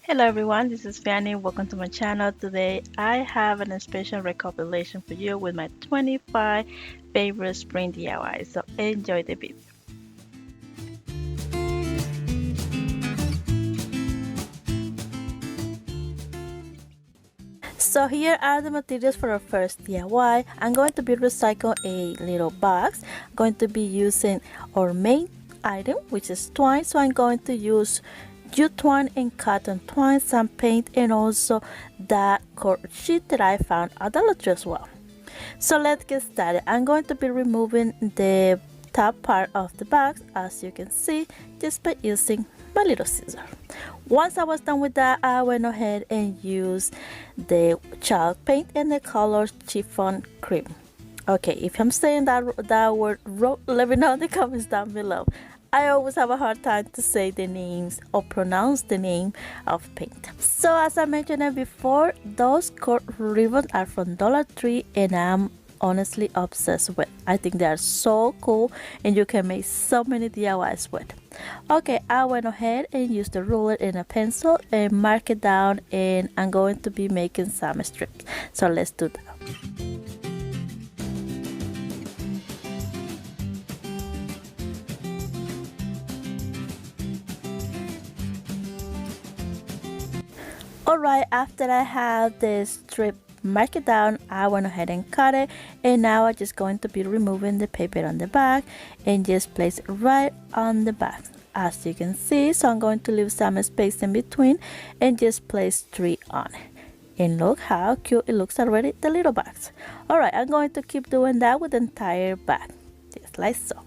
Hello everyone, this is Fanny. Welcome to my channel. Today I have an special recopilation for you with my 25 favorite spring DIYs. So enjoy the video. So here are the materials for our first DIY. I'm going to be recycling a little box. I'm going to be using our main item, which is twine. So I'm going to use jute twine and cotton twine, some paint, and also that cord sheet that I found at Dollar Tree as well. So let's get started. I'm going to be removing the top part of the box, as you can see, just by using my little scissors. Once I was done with that, I went ahead and used the chalk paint and the color chiffon cream. Okay, if I'm saying that word wrong, let me know in the comments down below. I always have a hard time to say the names or pronounce the name of paint. So as I mentioned before, those cord ribbons are from Dollar Tree and I'm honestly obsessed with. I think they are so cool and you can make so many DIYs with. Okay, I went ahead and used the ruler and a pencil and mark it down, and I'm going to be making some strips. So let's do that. Alright, after I have the strip mark it down, I went ahead and cut it, and now I'm just going to be removing the paper on the back and just place it right on the back, as you can see. So I'm going to leave some space in between and just place 3 on it, and look how cute it looks already, the little bags. Alright, I'm going to keep doing that with the entire bag, just like so.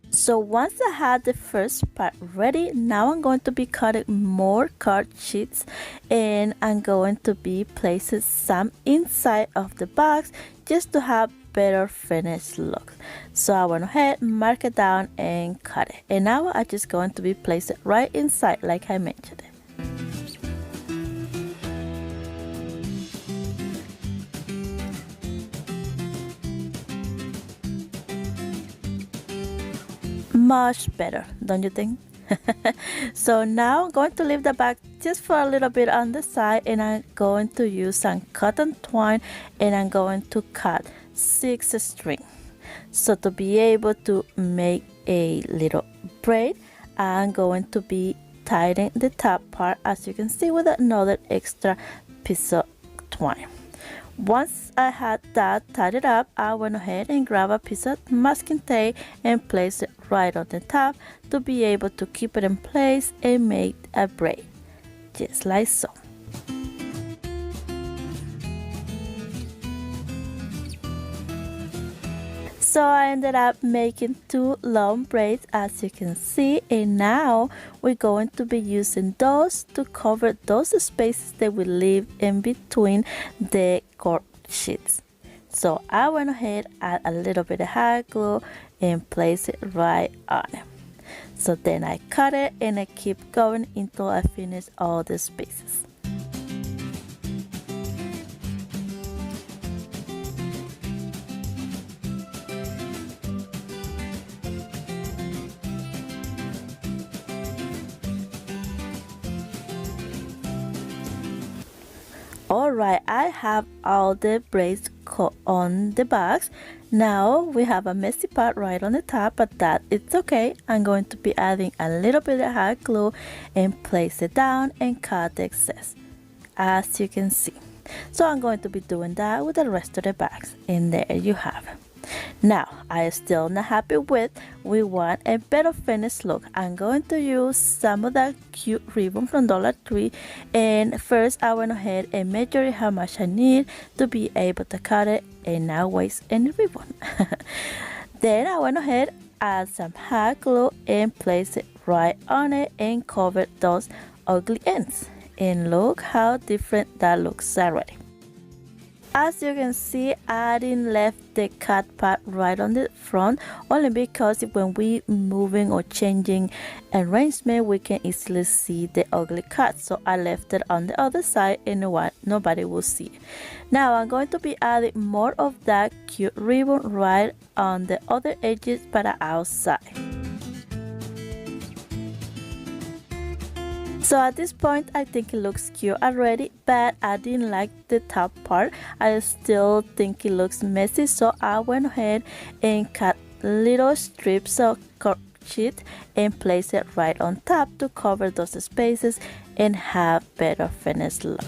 So once I had the first part ready, now I'm going to be cutting more card sheets, and I'm going to be placing some inside of the box just to have better finished look. So I went ahead, mark it down and cut it, and now I'm just going to be placing it right inside like I mentioned it. Much better, don't you think? So now I'm going to leave the bag just for a little bit on the side, and I'm going to use some cotton twine and I'm going to cut 6 string. So to be able to make a little braid, I'm going to be tying the top part, as you can see, with another extra piece of twine. Once I had that tied it up, I went ahead and grabbed a piece of masking tape and placed it right on the top to be able to keep it in place and make a braid, just like so. So I ended up making 2 long braids, as you can see, and now we're going to be using those to cover those spaces that we leave in between the cord sheets. So I went ahead, add a little bit of hot glue and place it right on it. So then I cut it and I keep going until I finish all the spaces. Alright, I have all the braids on the box. Now we have a messy part right on the top, but that it's okay. I'm going to be adding a little bit of hot glue and place it down and cut the excess, as you can see. So I'm going to be doing that with the rest of the bags, and there you have it. Now I am still not happy with, we want a better finished look. I'm going to use some of that cute ribbon from Dollar Tree, and first I went ahead and measured how much I need to be able to cut it and not waste any ribbon. Then I went ahead, add some hot glue and place it right on it and cover those ugly ends, and look how different that looks already. As you can see, I didn't left the cut part right on the front, only because when we moving or changing arrangement, we can easily see the ugly cut. So I left it on the other side and nobody will see it. Now I'm going to be adding more of that cute ribbon right on the other edges but outside. So at this point, I think it looks cute already, but I didn't like the top part. I still think it looks messy, so I went ahead and cut little strips of cut sheet and place it right on top to cover those spaces and have better finished look.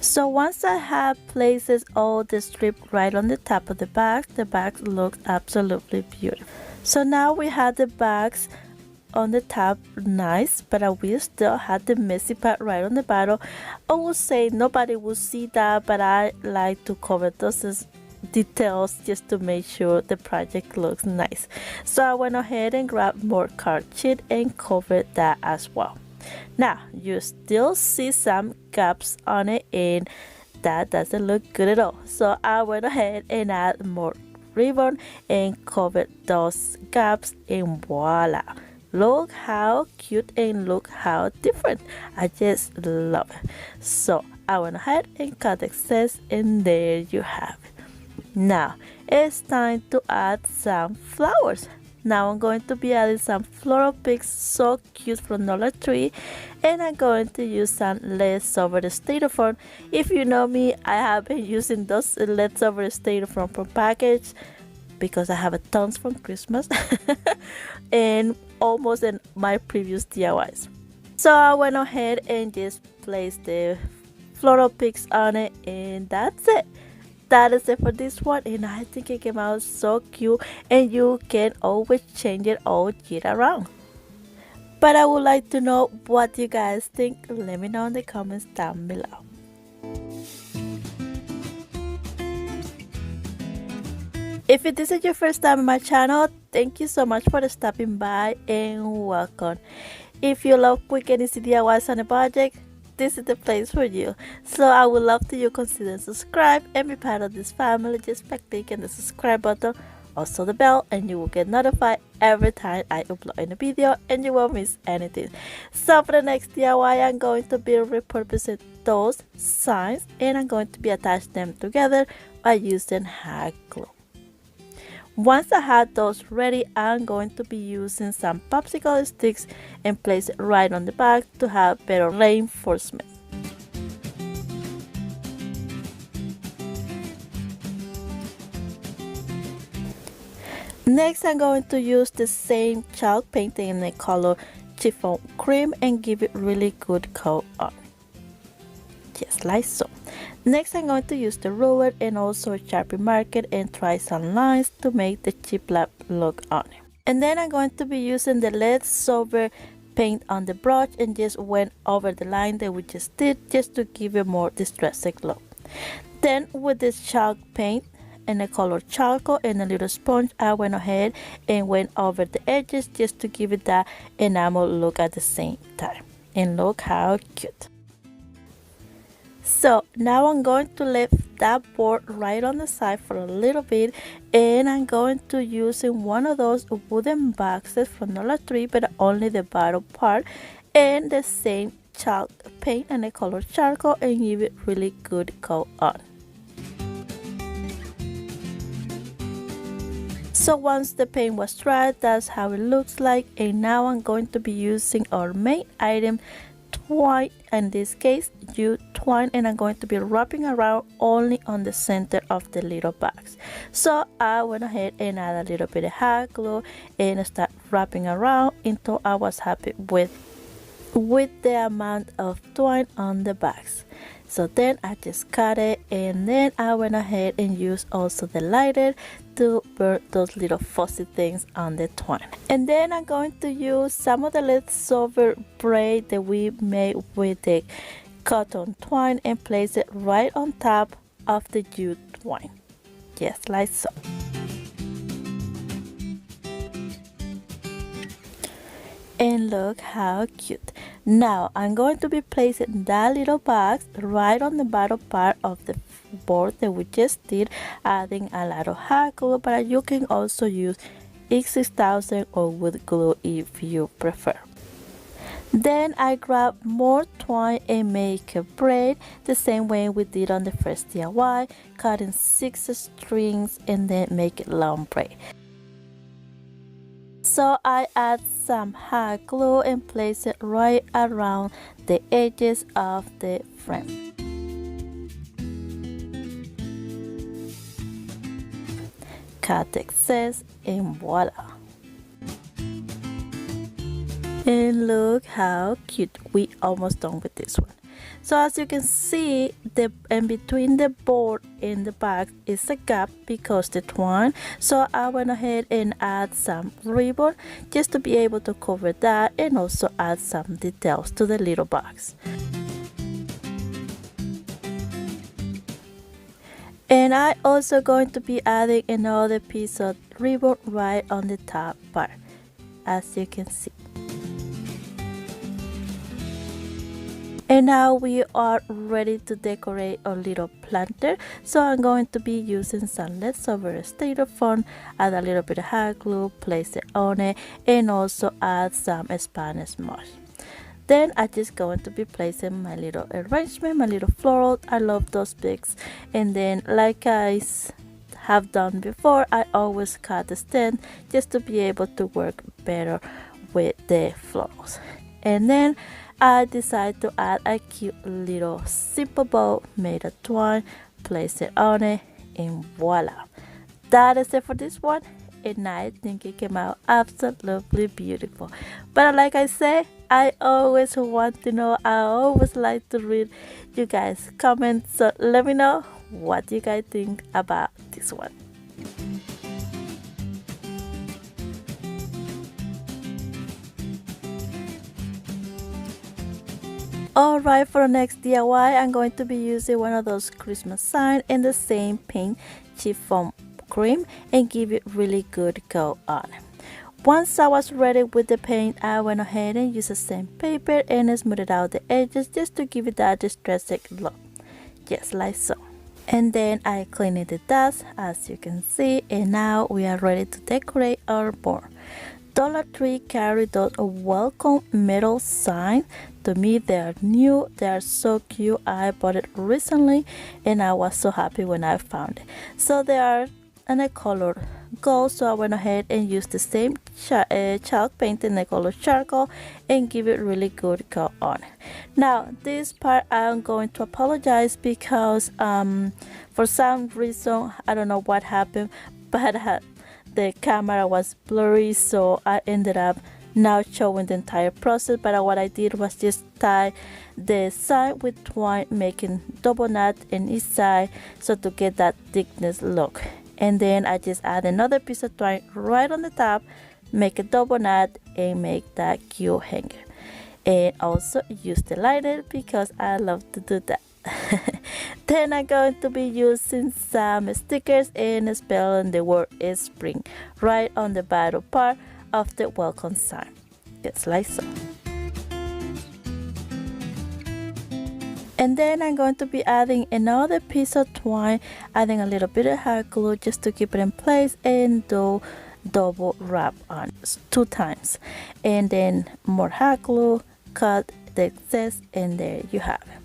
So once I have places all the strip right on the top of the bags look absolutely beautiful. So now we have the bags on the top nice, but we still had the messy part right on the bottom. I would say nobody will see that, but I like to cover those details just to make sure the project looks nice. So I went ahead and grabbed more card sheet and covered that as well. Now you still see some gaps on it and that doesn't look good at all. So I went ahead and add more ribbon and covered those gaps and voila. Look how cute and look how different. I just love it. So I went ahead and cut the excess and there you have it. Now it's time to add some flowers. Now I'm going to be adding some floral picks, so cute, from Dollar Tree, and I'm going to use some leftover styrofoam. If you know me, I have been using those leftover styrofoam from package because I have a tons from Christmas and almost in my previous DIYs. So I went ahead and just placed the floral picks on it, and that's it. That is it for this one, and I think it came out so cute, and you can always change it all year around. But I would like to know what you guys think. Let me know in the comments down below. If this is your first time on my channel, thank you so much for stopping by and welcome. If you love quick and easy DIYs on a budget, this is the place for you. So I would love to you consider subscribe and be part of this family just by clicking the subscribe button, also the bell, and you will get notified every time I upload a video and you won't miss anything. So for the next DIY, I'm going to be repurposing those signs and I'm going to be attaching them together by using hot glue. Once I had those ready, I'm going to be using some popsicle sticks and place it right on the back to have better reinforcement. Next, I'm going to use the same chalk painting in the color chiffon cream and give it really good coat on. Just like so. Next, I'm going to use the ruler and also a Sharpie marker and try some lines to make the chiplap look on it. And then I'm going to be using the leftover paint on the brush and just went over the line that we just did just to give it more distressing look. Then with this chalk paint and the color charcoal and a little sponge, I went ahead and went over the edges just to give it that enamel look at the same time. And look how cute. So now I'm going to lift that board right on the side for a little bit, and I'm going to use one of those wooden boxes from Dollar Tree, but only the bottom part, and the same chalk paint and the color charcoal and give it really good coat on. So once the paint was dry, that's how it looks like, and now I'm going to be using our main item, twine. In this case, jute twine, and I'm going to be wrapping around only on the center of the little box. So I went ahead and add a little bit of hot glue and start wrapping around until I was happy with the amount of twine on the box. So then I just cut it, and then I went ahead and used also the lighter to burn those little fuzzy things on the twine. And then I'm going to use some of the leftover braid that we made with the cotton twine and place it right on top of the jute twine, just like so. And look how cute. Now I'm going to be placing that little box right on the bottom part of the board that we just did, adding a lot of hot glue, but you can also use X6000 or wood glue if you prefer. Then I grab more twine and make a braid the same way we did on the first DIY, cutting 6 strings and then make it long braid. So I add some hot glue and place it right around the edges of the frame. Cut the excess and voila. And look how cute. We almost done with this one. So as you can see, in between the board and the box is a gap because the twine. So I went ahead and add some ribbon just to be able to cover that, and also add some details to the little box. And I also going to be adding another piece of ribbon right on the top part, as you can see. And now we are ready to decorate our little planter. So I'm going to be using some leftover styrofoam, add a little bit of hot glue, place it on it, and also add some Spanish moss. Then I'm just going to be placing my little arrangement, my little floral. I love those pics. And then, like I have done before, I always cut the stem just to be able to work better with the florals. And then I decided to add a cute little simple bow made of twine, place it on it, and voila. That is it for this one, and I think it came out absolutely beautiful. But like I say, I always want to know, I always like to read you guys' comments, so let me know what you guys think about this one. Alright, for the next DIY, I'm going to be using one of those Christmas signs in the same paint, chiffon cream, and give it really good go on. Once I was ready with the paint, I went ahead and used the same paper and smoothed out the edges just to give it that distressed look, just like so. And then I cleaned the dust, as you can see, and now we are ready to decorate our board. Dollar Tree carry those welcome metal signs. To me, they are new, they are so cute. I bought it recently and I was so happy when I found it. So they are in a color gold, so I went ahead and used the same chalk paint in the color charcoal and give it really good go on. Now this part I'm going to apologize because for some reason, I don't know what happened, but the camera was blurry, so I ended up not showing the entire process. But what I did was just tie the side with twine, making double knot in each side so to get that thickness look. And then I just add another piece of twine right on the top, make a double knot, and make that cute hanger. And also use the lighter because I love to do that. Then I'm going to be using some stickers and spelling the word spring right on the bottom part of the welcome sign, just like so. And then I'm going to be adding another piece of twine, adding a little bit of hot glue just to keep it in place, and do double wrap on 2 times. And then more hot glue, cut the excess, and there you have it.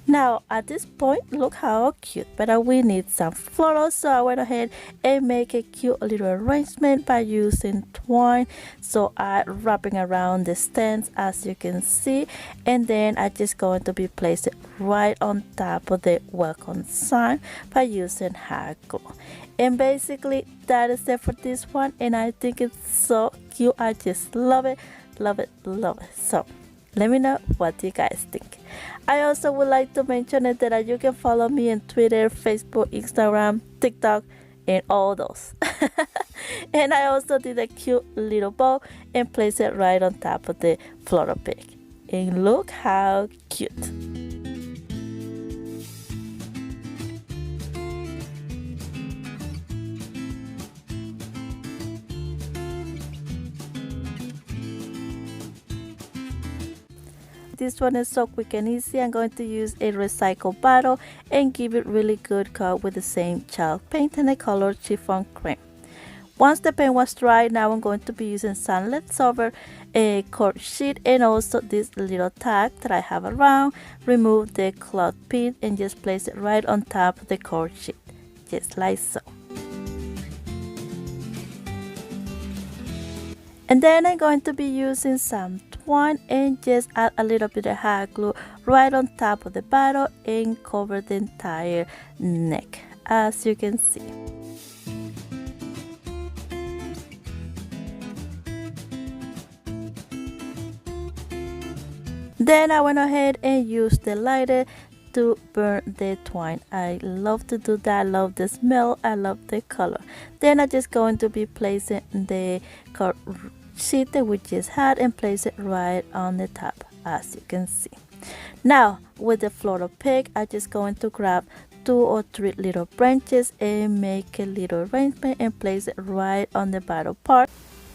Now at this point, look how cute, but we need some florals, so I went ahead and make a cute little arrangement by using twine. So I'm wrapping around the stems, as you can see, and then I just going to be placing right on top of the welcome sign by using hot glue. And basically that is it for this one, and I think it's so cute. I just love it, love it, love it. So let me know what you guys think. I also would like to mention that you can follow me on Twitter, Facebook, Instagram, TikTok, and all those. And I also did a cute little bow and placed it right on top of the floral pig. And look how cute. This one is so quick and easy. I'm going to use a recycled bottle and give it really good coat with the same chalk paint in the color chiffon cream. Once the paint was dry, now I'm going to be using some leftover a cord sheet and also this little tag that I have around. Remove the cloth pin and just place it right on top of the cord sheet, just like so. And then I'm going to be using some twine and just add a little bit of hot glue right on top of the bottle and cover the entire neck, as you can see. Then I went ahead and used the lighter to burn the twine. I love to do that. I love the smell. I love the color. Then I'm just going to be placing the sheet that we just had and place it right on the top, as you can see. Now with the floral pick, I'm just going to grab 2 or 3 little branches and make a little arrangement and place it right on the bottom part.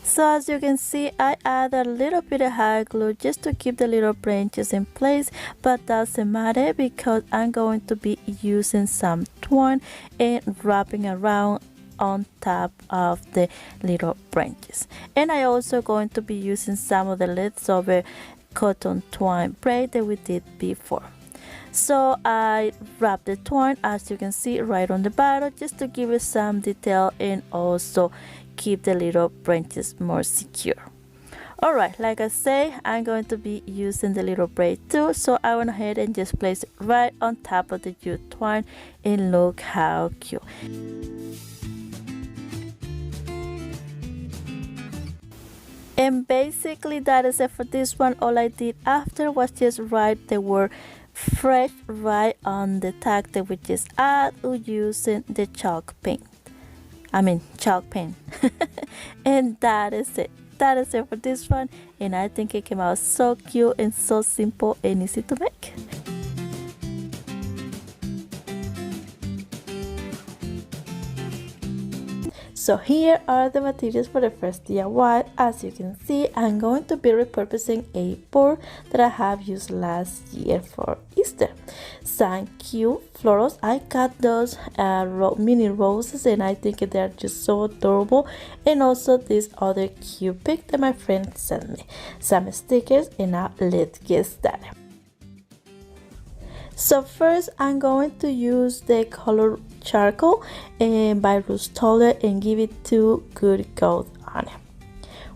So as you can see, I add a little bit of hot glue just to keep the little branches in place, but doesn't matter because I'm going to be using some twine and wrapping around on top of the little branches. And I also going to be using some of the leftover cotton twine braid that we did before. So I wrap the twine, as you can see, right on the bottom just to give it some detail and also keep the little branches more secure. Alright, like I say, I'm going to be using the little braid too, so I went ahead and just place it right on top of the jute twine, and look how cute. And basically that is it for this one. All I did after was just write the word fresh right on the tag that we just add using the chalk pen. And that is it. That is it for this one, and I think it came out so cute and so simple and easy to make. So here are the materials for the first DIY. As you can see, I'm going to be repurposing a board that I have used last year for Easter. Some cute florals. I got those mini roses and I think they're just so adorable. And also this other cute pic that my friend sent me. Some stickers, and now let's get started. So first I'm going to use the color charcoal by Rust-Oleum and give it 2 good coats on it.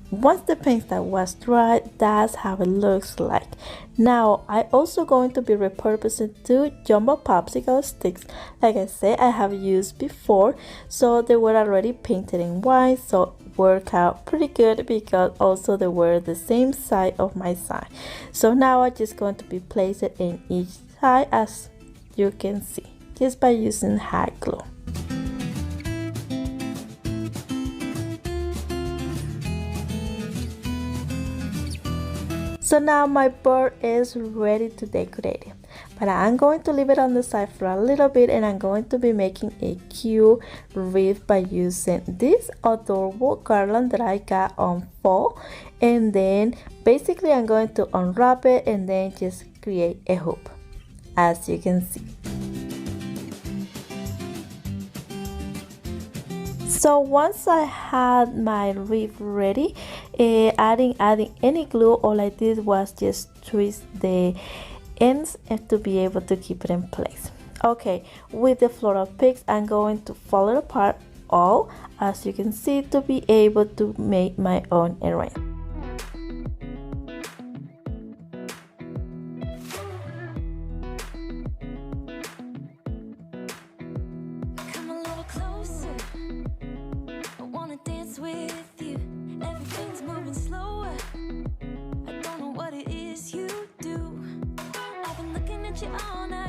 Once the paint that was dry, that's how it looks like. Now I also going to be repurposing 2 jumbo popsicle sticks. Like I said, I have used before, so they were already painted in white, so work out pretty good because also they were the same side of my sign. So now I'm just going to be placing it in each side, as you can see, just by using hot glue. So now my board is ready to decorate it, but I'm going to leave it on the side for a little bit, and I'm going to be making a cute wreath by using this adorable garland that I got on fall. And then basically I'm going to unwrap it and then just create a hoop, as you can see. So once I had my wreath ready, adding any glue, all I did was just twist the ends to be able to keep it in place. Okay, with the floral picks, I'm going to fold it apart all, as you can see, to be able to make my own arrangement.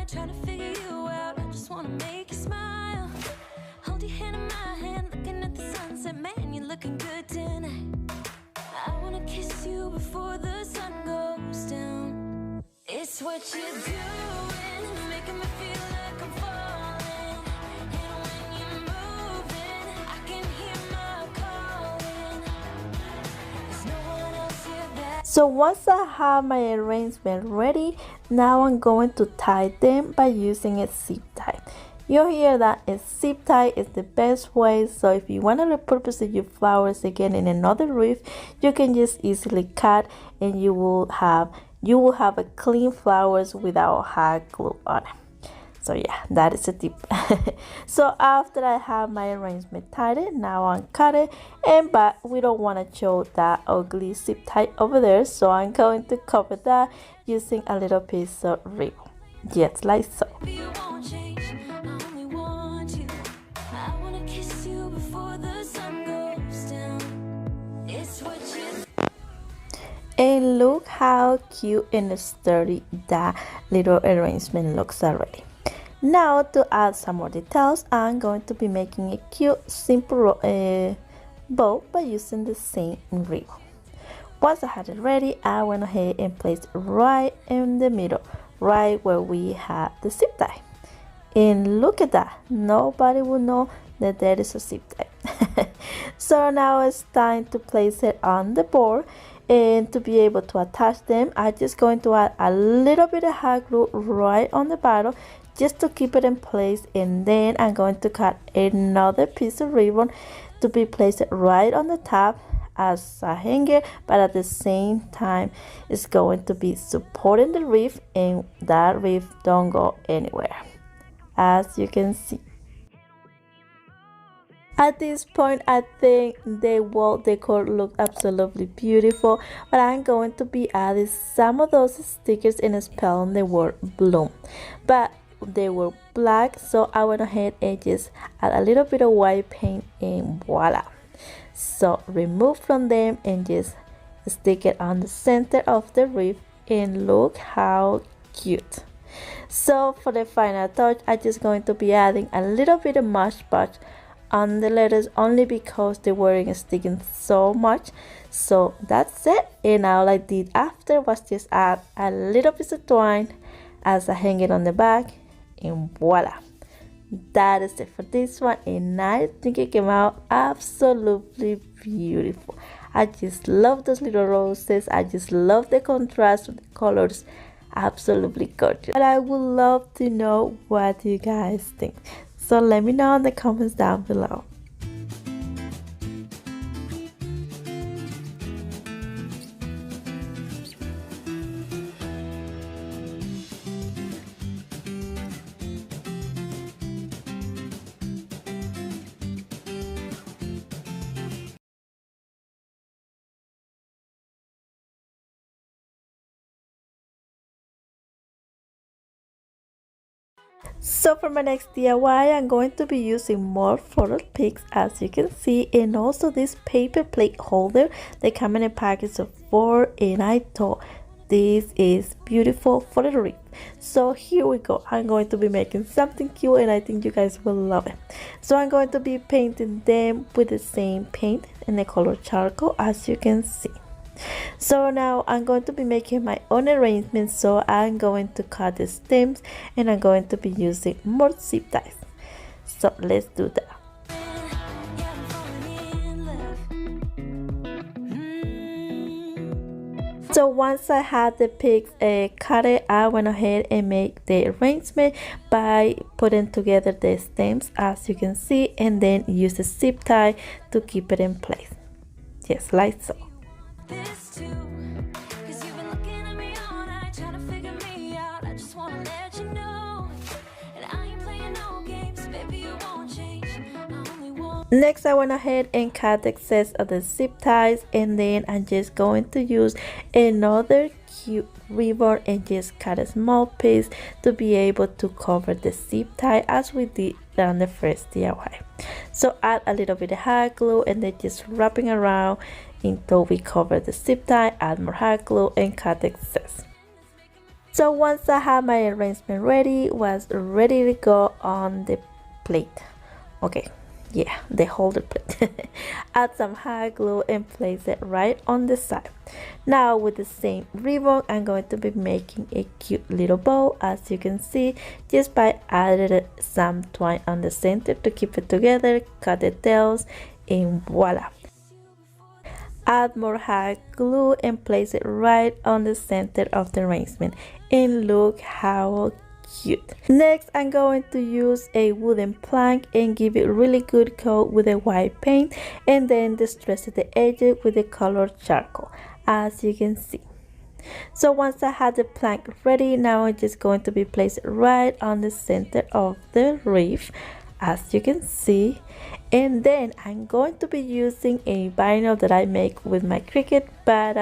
Trying to figure you out, I just wanna make you smile. Hold your hand in my hand, looking at the sunset. Man, you're looking good tonight. I wanna kiss you before the sun goes down. It's what you're doing, making me feel like I'm falling. And when you're moving, I can hear my calling. There's no one else here that. So once I have my arrangement ready, now I'm going to tie them by using a zip tie. You hear that a zip tie is the best way, so if you want to repurpose your flowers again in another wreath, you can just easily cut and you will have a clean flowers without hot glue on it. So yeah, that is a tip. So after I have my arrangement tied, now I'm cutting, but we don't want to show that ugly zip tie over there, so I'm going to cover that using a little piece of ribbon, just like so. And look how cute and sturdy that little arrangement looks already. Now to add some more details, I'm going to be making a cute simple bow by using the same ribbon. Once I had it ready, I went ahead and placed it right in the middle, right where we had the zip tie. And look at that, nobody will know that there is a zip tie. So now it's time to place it on the board. And to be able to attach them, I'm just going to add a little bit of hot glue right on the bottom just to keep it in place, and then I'm going to cut another piece of ribbon to be placed right on the top as a hanger, but at the same time it's going to be supporting the wreath, and that wreath don't go anywhere, as you can see. At this point, I think the wall decor looks absolutely beautiful, but I'm going to be adding some of those stickers and spelling the word bloom. But they were black, so I went ahead and just add a little bit of white paint, and voila. So remove from them and just stick it on the center of the wreath, and look how cute. So for the final touch, I'm just going to be adding a little bit of Mod Podge on the letters, only because the wording is sticking so much. So that's it, and all I did after was just add a little piece of twine as I hang it on the back, and voila, that is it for this one. And I think it came out absolutely beautiful. I just love those little roses. I just love the contrast with the colors. Absolutely gorgeous. But I would love to know what you guys think. So let me know in the comments down below. So for my next DIY, I'm going to be using more floral picks, as you can see, and also this paper plate holder. They come in a package of 4, and I thought this is beautiful for the wreath. So here we go. I'm going to be making something cute, and I think you guys will love it. So I'm going to be painting them with the same paint in the color charcoal, as you can see. So now I'm going to be making my own arrangement, so I'm going to cut the stems, and I'm going to be using more zip ties. So let's do that. So once I had the pigs cut it, I went ahead and make the arrangement by putting together the stems, as you can see, and then use a zip tie to keep it in place, just like so. Next, I went ahead and cut the excess of the zip ties, and then I'm just going to use another cute ribbon and just cut a small piece to be able to cover the zip tie as we did on the first DIY. So add a little bit of hot glue, and then just wrapping around until we cover the zip tie, add more hot glue, and cut the excess. So once I had my arrangement ready, was ready to go on the plate. Okay, yeah, the holder plate. Add some hot glue and place it right on the side. Now with the same ribbon, I'm going to be making a cute little bow, as you can see, just by adding some twine on the center to keep it together. Cut the tails, and voila. Add more hot glue and place it right on the center of the arrangement, and look how cute. Next, I'm going to use a wooden plank and give it really good coat with a white paint, and then distress the edges with the colored charcoal, as you can see. So once I had the plank ready, now I'm just going to be placed right on the center of the wreath, as you can see. And then I'm going to be using a vinyl that I make with my Cricut, but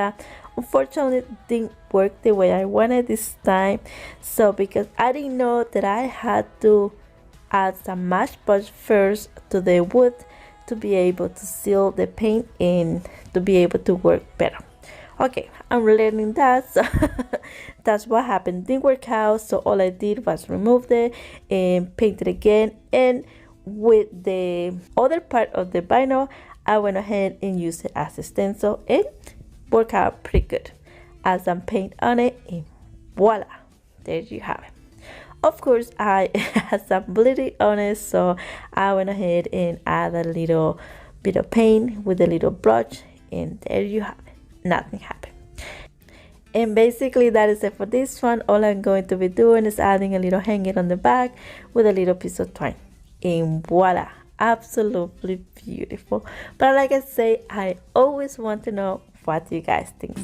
unfortunately it didn't work the way I wanted this time. So because I didn't know that I had to add some Mod Podge first to the wood to be able to seal the paint and to be able to work better. Okay, I'm learning that, so that's what happened. Didn't work out, so all I did was remove it and paint it again. And with the other part of the vinyl, I went ahead and used it as a stencil and worked out pretty good. Add some paint on it and voila, there you have it. Of course, I had some bleeding on it, so I went ahead and added a little bit of paint with a little brush, and there you have it. Nothing happened. And basically that is it for this one. All I'm going to be doing is adding a little hanging on the back with a little piece of twine, and voila, absolutely beautiful. But like I say, I always want to know what you guys think.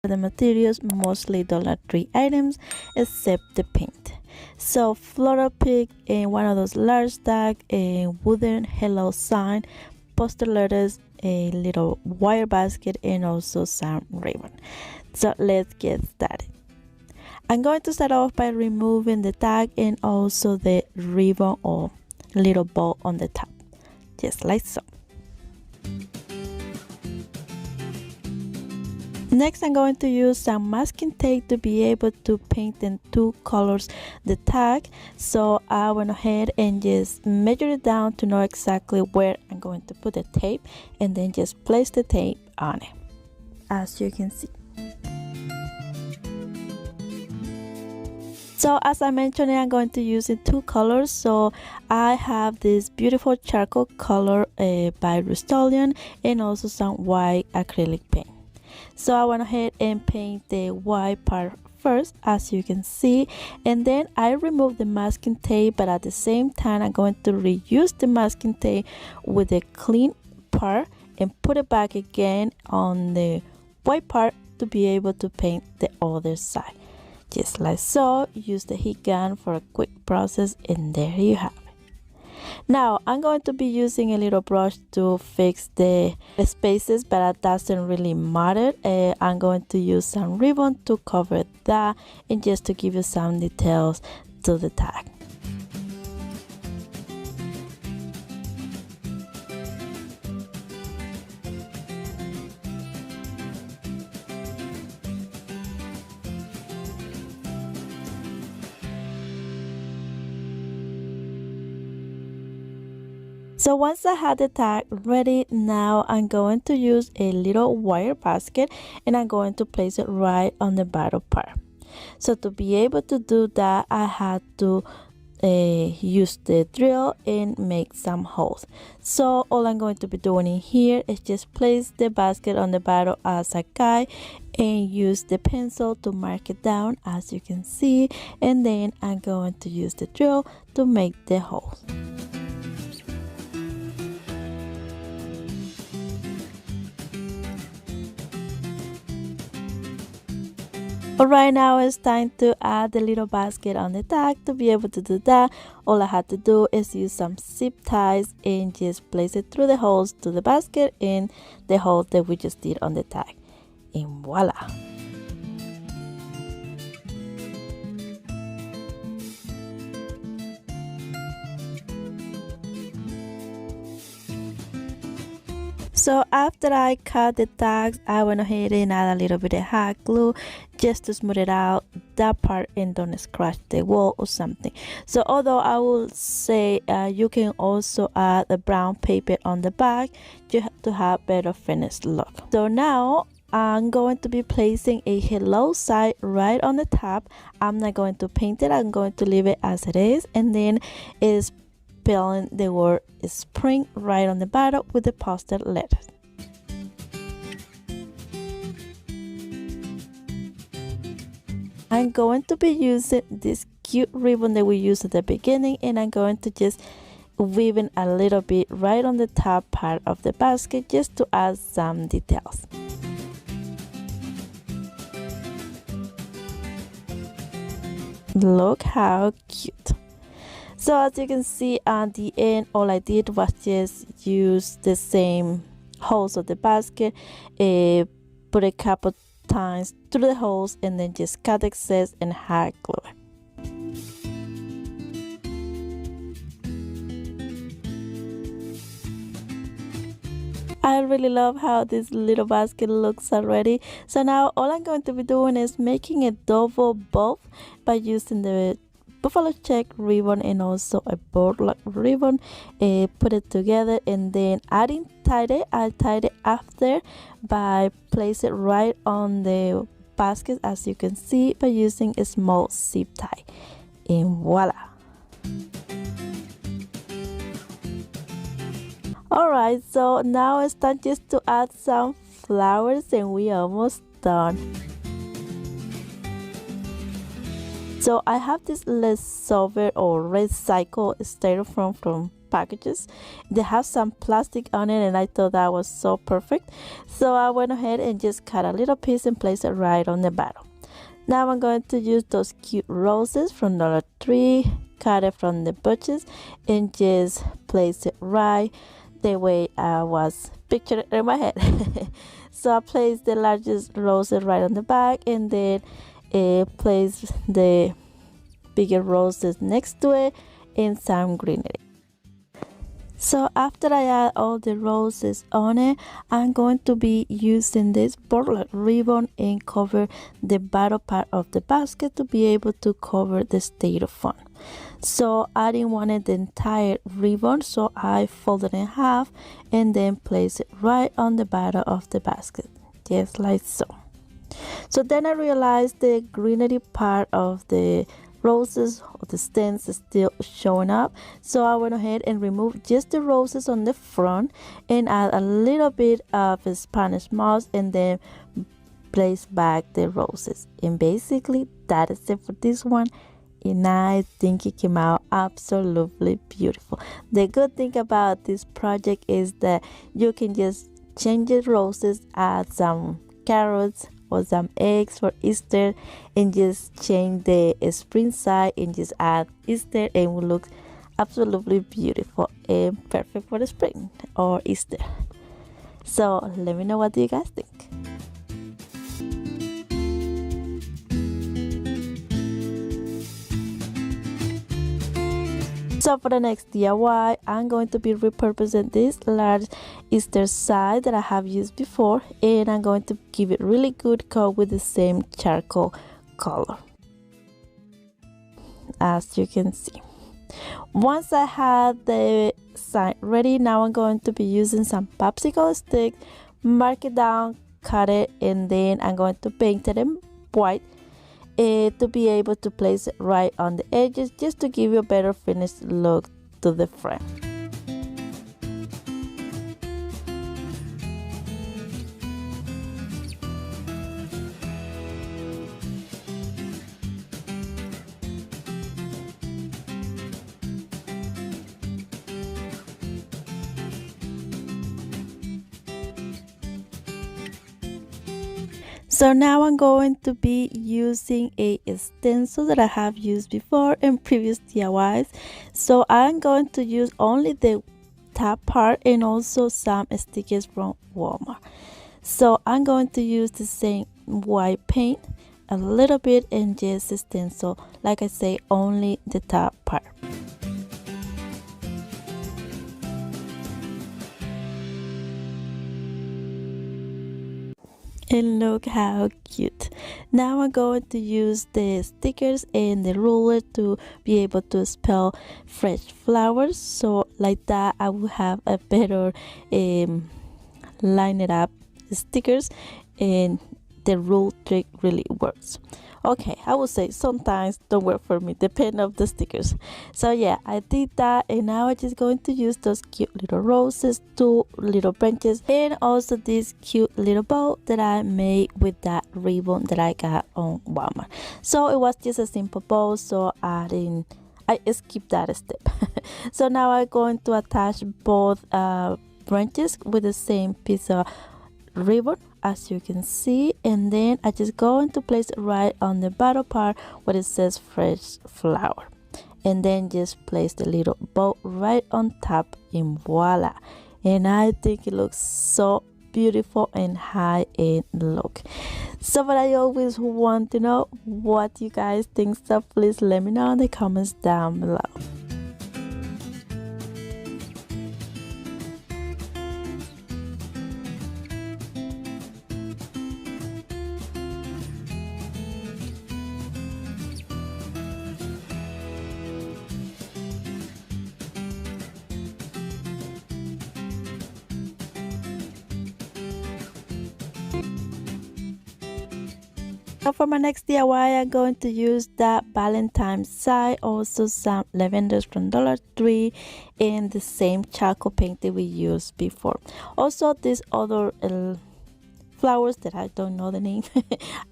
The materials, mostly $3 items except the paint. So Floral picked one of those large stack, a wooden hello sign, poster letters, a little wire basket, and also some ribbon. So let's get started. I'm going to start off by removing the tag and also the ribbon or little bow on the top, just like so. Next, I'm going to use some masking tape to be able to paint in two colors the tag. So I went ahead and just measured it down to know exactly where I'm going to put the tape, and then just place the tape on it, as you can see. So as I mentioned, I'm going to use in two colors. So I have this beautiful charcoal color by Rust-Oleum, and also some white acrylic paint. So I went ahead and paint the white part first, as you can see, and then I removed the masking tape, but at the same time I'm going to reuse the masking tape with the clean part and put it back again on the white part to be able to paint the other side, just like so. Use the heat gun for a quick process, and there you have it. Now I'm going to be using a little brush to fix the spaces, but that doesn't really matter. I'm going to use some ribbon to cover that and just to give you some details to the tag. So once I had the tag ready, now I'm going to use a little wire basket and I'm going to place it right on the bottom part. So to be able to do that, I had to use the drill and make some holes. So all I'm going to be doing in here is just place the basket on the bottom as a guide and use the pencil to mark it down, as you can see, and then I'm going to use the drill to make the holes. Alright, now it's time to add the little basket on the tag. To be able to do that, all I had to do is use some zip ties and just place it through the holes to the basket and the hole that we just did on the tag. And voila! So after I cut the tags, I went ahead and add a little bit of hot glue just to smooth it out that part and don't scratch the wall or something. So although I will say you can also add the brown paper on the back just to have better finished look. So now I'm going to be placing a hello sign right on the top. I'm not going to paint it, I'm going to leave it as it is, and then is spelling the word spring right on the bottom with the posted letters. I'm going to be using this cute ribbon that we used at the beginning, and I'm going to just weave in a little bit right on the top part of the basket just to add some details. Look how cute. So as you can see at the end, all I did was just use the same holes of the basket, put a couple times through the holes, and then just cut excess and hot glue it. I really love how this little basket looks already. So now all I'm going to be doing is making a double bow by using the buffalo check ribbon and also a burlap ribbon. Put it together and then adding tie-dye. I tied it after by placing it right on the basket, as you can see, by using a small zip tie, and voila. Alright, so now it's time just to add some flowers and we are almost done. So I have this leftover or recycled styrofoam from packages. They have some plastic on it and I thought that was so perfect. So I went ahead and just cut a little piece and place it right on the bottom. Now I'm going to use those cute roses from Dollar Tree, cut it from the bunches and just place it right the way I was picturing it in my head. So I placed the largest roses right on the back and then place the bigger roses next to it and some greenery. So after I add all the roses on it, I'm going to be using this burlap ribbon and cover the bottom part of the basket to be able to cover the styrofoam. So I didn't want the entire ribbon, so I folded it in half and then place it right on the bottom of the basket, just like so. So then I realized the greenery part of the roses or the stems is still showing up, so I went ahead and removed just the roses on the front and add a little bit of Spanish moss and then place back the roses, and basically that is it for this one. And I think it came out absolutely beautiful. The good thing about this project is that you can just change the roses, add some carrots or some eggs for Easter, and just change the spring side and just add Easter, and it will look absolutely beautiful and perfect for the spring or Easter. So let me know, what do you guys think? So for the next DIY, I'm going to be repurposing this large Easter side that I have used before, and I'm going to give it really good coat with the same charcoal color, as you can see. Once I had the sign ready, now I'm going to be using some popsicle stick, mark it down, cut it, and then I'm going to paint it in white to be able to place it right on the edges, just to give you a better finished look to the frame. So now I'm going to be using a stencil that I have used before in previous DIYs. So I'm going to use only the top part and also some stickers from Walmart. So I'm going to use the same white paint a little bit and just stencil, like I say, only the top part. And look how cute. Now I'm going to use the stickers and the ruler to be able to spell fresh flowers, so like that I will have a better line it up stickers and the rule trick really works. Okay, I would say sometimes don't work for me, depend of the stickers. So yeah, I did that, and now I'm just going to use those cute little roses, 2 little branches, and also this cute little bow that I made with that ribbon that I got on Walmart. So it was just a simple bow, so I skipped that step. So now I'm going to attach both branches with the same piece of ribbon, as you can see, and then I just going to place it right on the bottom part where it says fresh flower, and then just place the little bow right on top, and voila. And I think it looks so beautiful and high-end look. So but I always want to know what you guys think, so please let me know in the comments down below. Now for my next DIY, I'm going to use that Valentine's side, also some lavenders from Dollar Tree, and the same charcoal paint that we used before. Also these other flowers that I don't know the name.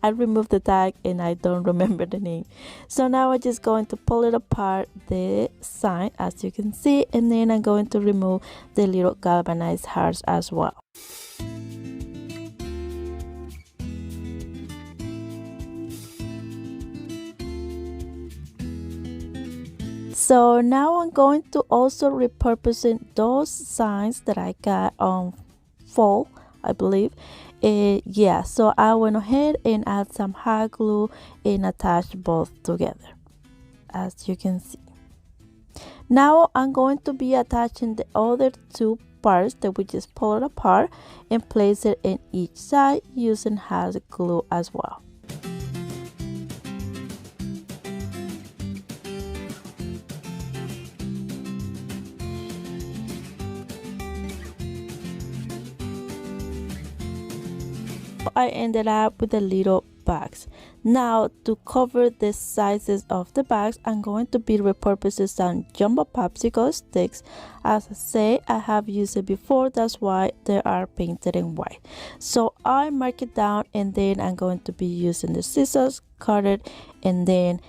I removed the tag and I don't remember the name. So now I'm just going to pull it apart, the sign, as you can see, and then I'm going to remove the little galvanized hearts as well. So now I'm going to also repurposing those signs that I got on fall, I believe. Yeah, so I went ahead and add some hot glue and attach both together, as you can see. Now I'm going to be attaching the other 2 parts that we just pull it apart and place it in each side using hot glue as well. I ended up with the little bags. Now to cover the sizes of the bags, I'm going to be repurposing some jumbo popsicle sticks. As I say, I have used it before, that's why they are painted in white. So I mark it down, and then I'm going to be using the scissors, cut it, and then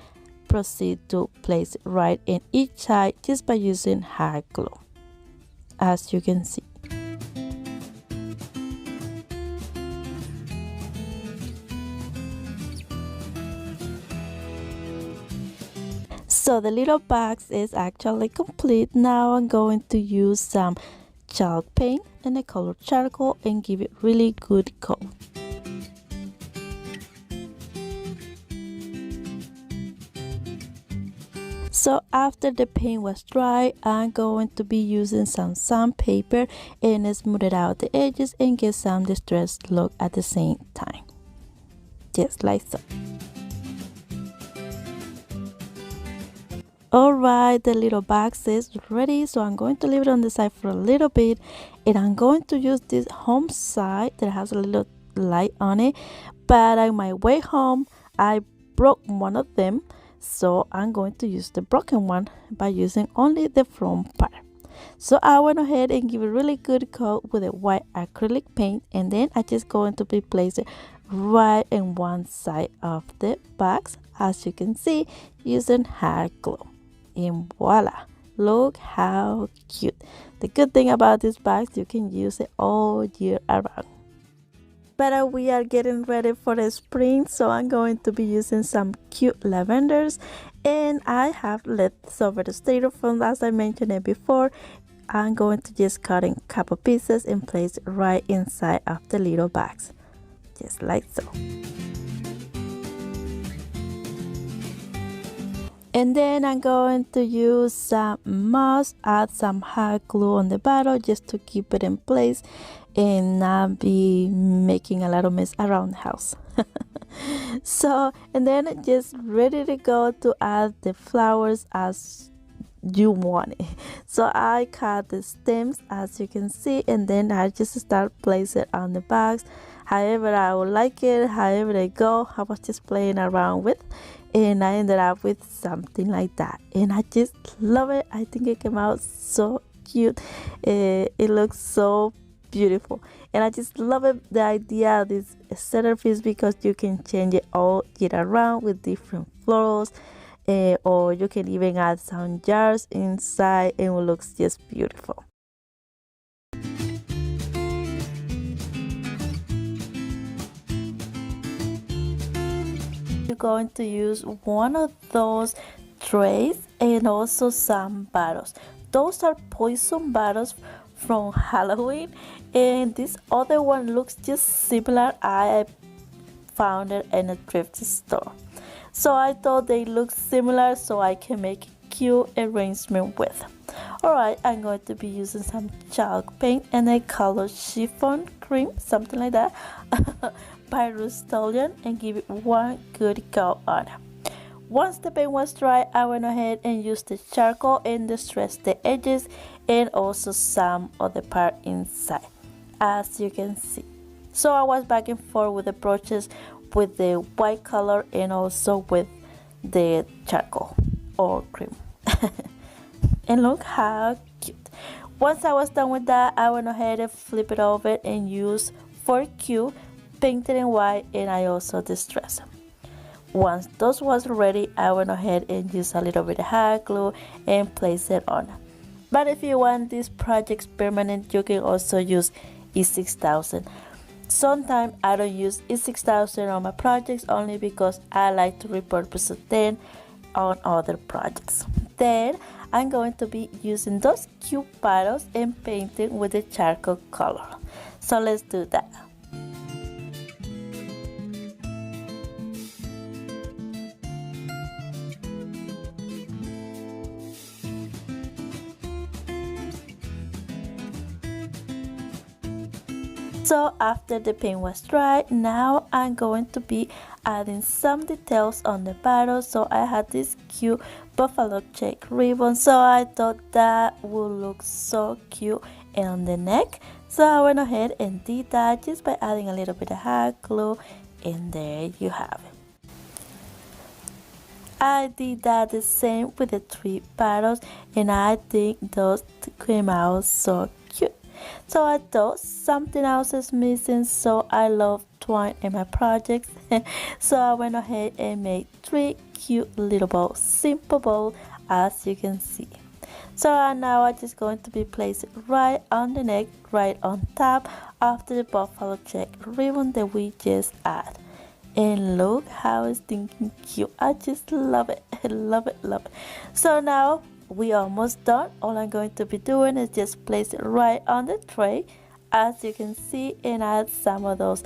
proceed to place it right in each side just by using hot glue, as you can see. So the little box is actually complete. Now I'm going to use some chalk paint and the color charcoal and give it really good coat. So after the paint was dry, I'm going to be using some sandpaper and smooth it out the edges and get some distressed look at the same time, just like so. Alright, the little box is ready, so I'm going to leave it on the side for a little bit, and I'm going to use this home side that has a little light on it, but on my way home I broke one of them, so I'm going to use the broken one by using only the front part. So I went ahead and give it a really good coat with a white acrylic paint, and then I just going to be placing right in one side of the box, as you can see, using hot glue. And voila, look how cute. The good thing about this box, you can use it all year around. But we are getting ready for the spring, so I'm going to be using some cute lavenders, and I have leftover the styrofoam, as I mentioned it before. I'm going to just cut in a couple pieces and place it right inside of the little box, just like so. And then I'm going to use some moss, add some hot glue on the bottom just to keep it in place and not be making a lot of mess around the house. So, and then just ready to go to add the flowers as you want it. So I cut the stems as you can see, and then I just start placing it on the box however I would like it, however they go. I was just playing around with, and I ended up with something like that, and I just love it. I think it came out so cute. It looks so beautiful, and I just love it, the idea of this centerpiece, because you can change it all year around with different florals, or you can even add some jars inside and it looks just beautiful. You're going to use one of those trays and also some bottles. Those are poison bottles from Halloween, and this other one looks just similar. I found it in a thrift store, so I thought they look similar, so I can make a cute arrangement with. Alright, I'm going to be using some chalk paint and a color chiffon cream, something like that, by Rust-Oleum, and give it one good coat on. Once the paint was dry, I went ahead and used the charcoal and distressed the edges and also some of the part inside, as you can see. So I was back and forth with the brushes with the white color and also with the charcoal or cream. And look how cute. Once I was done with that, I went ahead and flip it over and used 4Q, painted in white, and I also distressed them. Once those was ready, I went ahead and used a little bit of hot glue and place it on. But if you want these projects permanent, you can also use E6000. Sometimes I don't use E6000 on my projects only because I like to repurpose it then on other projects. Then I'm going to be using those cute bottles and painting with the charcoal color. So let's do that. So after the paint was dry, now I'm going to be adding some details on the bottle. So I had this cute buffalo check ribbon, so I thought that would look so cute on the neck. So I went ahead and did that just by adding a little bit of hot glue, and there you have it. I did that the same with the 3 bottles, and I think those came out so cute. So I thought something else is missing, so I love twine in my projects. So I went ahead and made 3 cute little bows, simple bows, as you can see. So now I'm just going to be placing right on the neck, right on top of the buffalo check ribbon that we just add. And look how it's stinking cute. I just love it, love it, love it. So now we almost done. All I'm going to be doing is just place it right on the tray, as you can see, and add some of those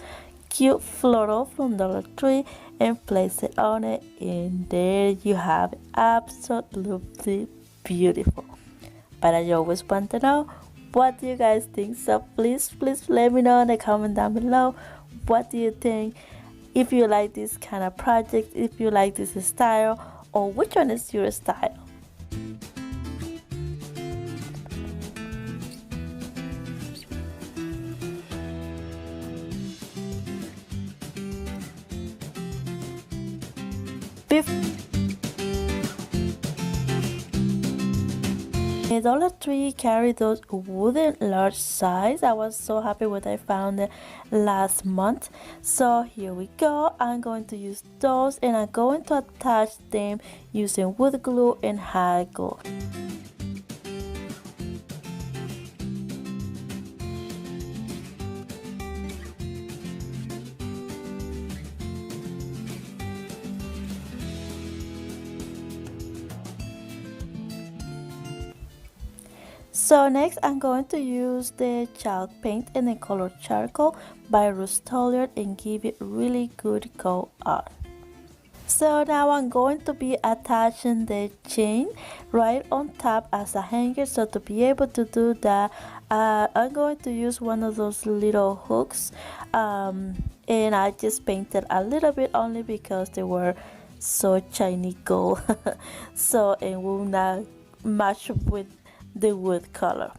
cute floral from Dollar Tree and place it on it, and there you have it. Absolutely beautiful. But I always want to know, what do you guys think? So please let me know in the comment down below, what do you think? If you like this kind of project, if you like this style, or which one is your style. Dollar Tree carry those wooden large size. I was so happy when I found it last month. So here we go. I'm going to use those, and I'm going to attach them using wood glue and hot glue. So next I'm going to use the chalk paint in the color charcoal by Rust-Oleum and give it really good coat on. So now I'm going to be attaching the chain right on top as a hanger. So to be able to do that, I'm going to use one of those little hooks, and I just painted a little bit only because they were so shiny gold. So it will not match with the wood color.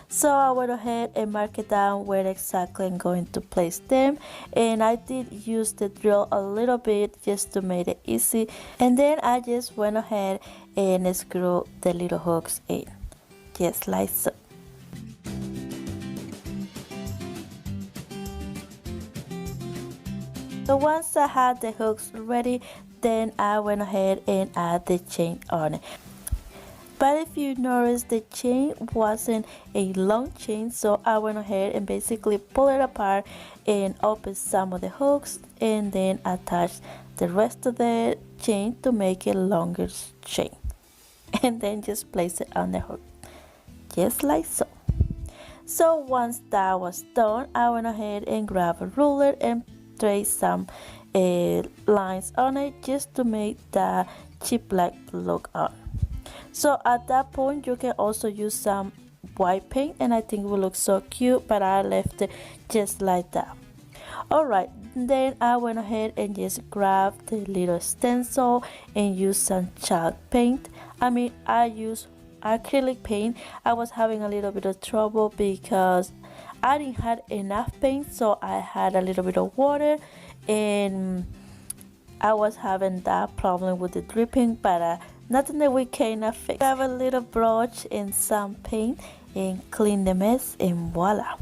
So I went ahead and marked it down where exactly I'm going to place them, and I did use the drill a little bit just to make it easy, and then I just went ahead and screwed the little hooks in, just like so. So once I had the hooks ready, then I went ahead and add the chain on it. But if you notice, the chain wasn't a long chain, so I went ahead and basically pull it apart and open some of the hooks and then attach the rest of the chain to make a longer chain, and then just place it on the hook, just like so. So once that was done, I went ahead and grabbed a ruler and trace some lines on it just to make the cheap black look on. So at that point you can also use some white paint, and I think it will look so cute, but I left it just like that. Alright, then I went ahead and just grabbed the little stencil and used some chalk paint. I used acrylic paint. I was having a little bit of trouble because I didn't have enough paint, so I had a little bit of water and I was having that problem with the dripping, but nothing that we cannot fix. Grab a little brush and some paint and clean the mess, and voila.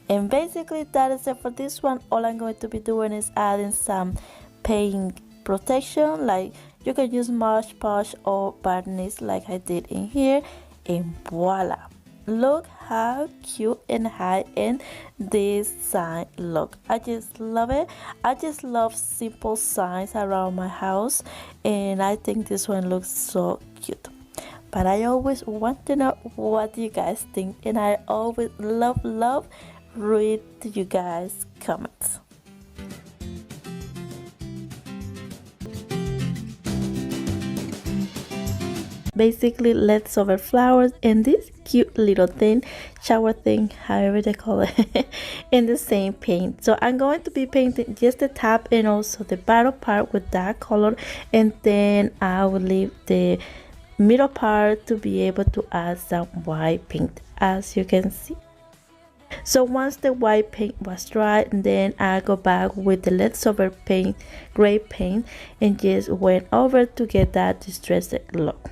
And basically that is it for this one. All I'm going to be doing is adding some paint protection, like you can use Mod Podge or varnish like I did in here, and voila. Look how cute and high-end this sign look. I just love it. I just love simple signs around my house, and I think this one looks so cute. But I always want to know what you guys think, and I always love read you guys comments. Basically leftover flowers and this cute little thing, shower thing, however they call it, in the same paint. So I'm going to be painting just the top and also the bottom part with that color, and then I will leave the middle part to be able to add some white paint, as you can see. So once the white paint was dry, then I go back with the leftover paint, gray paint, and just went over to get that distressed look.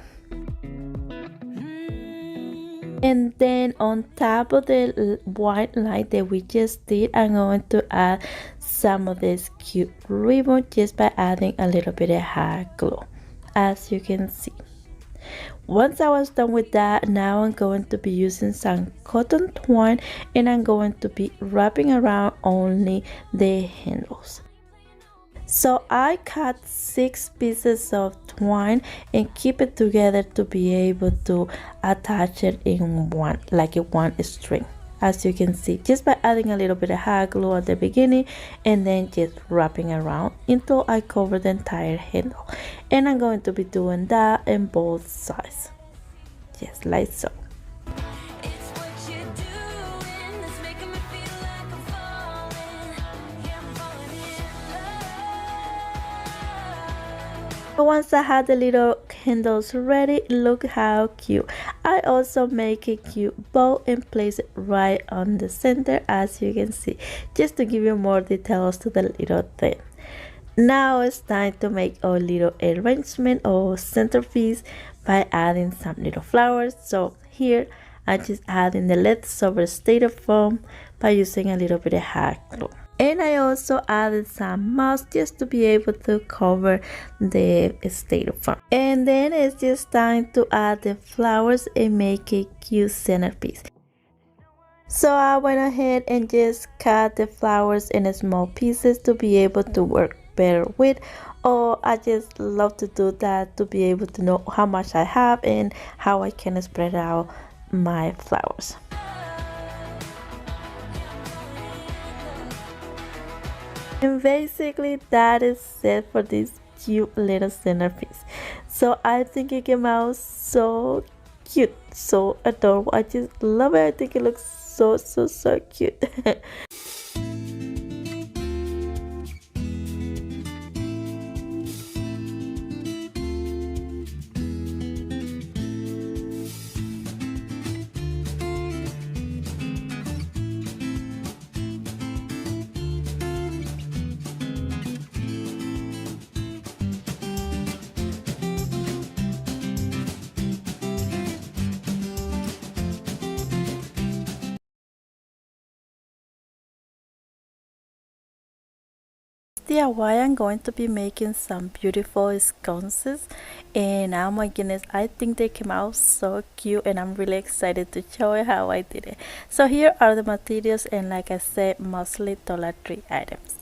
And then on top of the white line that we just did, I'm going to add some of this cute ribbon just by adding a little bit of hot glue, as you can see. Once I was done with that, now I'm going to be using some cotton twine, and I'm going to be wrapping around only the handles. So I cut 6 pieces of twine and keep it together to be able to attach it in one, like a one string, as you can see, just by adding a little bit of hot glue at the beginning and then just wrapping around until I cover the entire handle. And I'm going to be doing that in both sides, just like so. Once I had the little handles ready, look how cute. I also make a cute bow and place it right on the center, as you can see, just to give you more details to the little thing. Now it's time to make a little arrangement or centerpiece by adding some little flowers. So here I'm just adding the leftover styrofoam by using a little bit of hot glue. And I also added some moss just to be able to cover the styrofoam. And then it's just time to add the flowers and make a cute centerpiece. So I went ahead and just cut the flowers in small pieces to be able to work better with, or I just love to do that to be able to know how much I have and how I can spread out my flowers. And basically that is it for this cute little centerpiece. So I think it came out so cute, so adorable. I just love it. I think it looks so cute. DIY, I'm going to be making some beautiful sconces, and oh my goodness, I think they came out so cute, and I'm really excited to show you how I did it. So here are the materials, and like I said, mostly Dollar Tree items.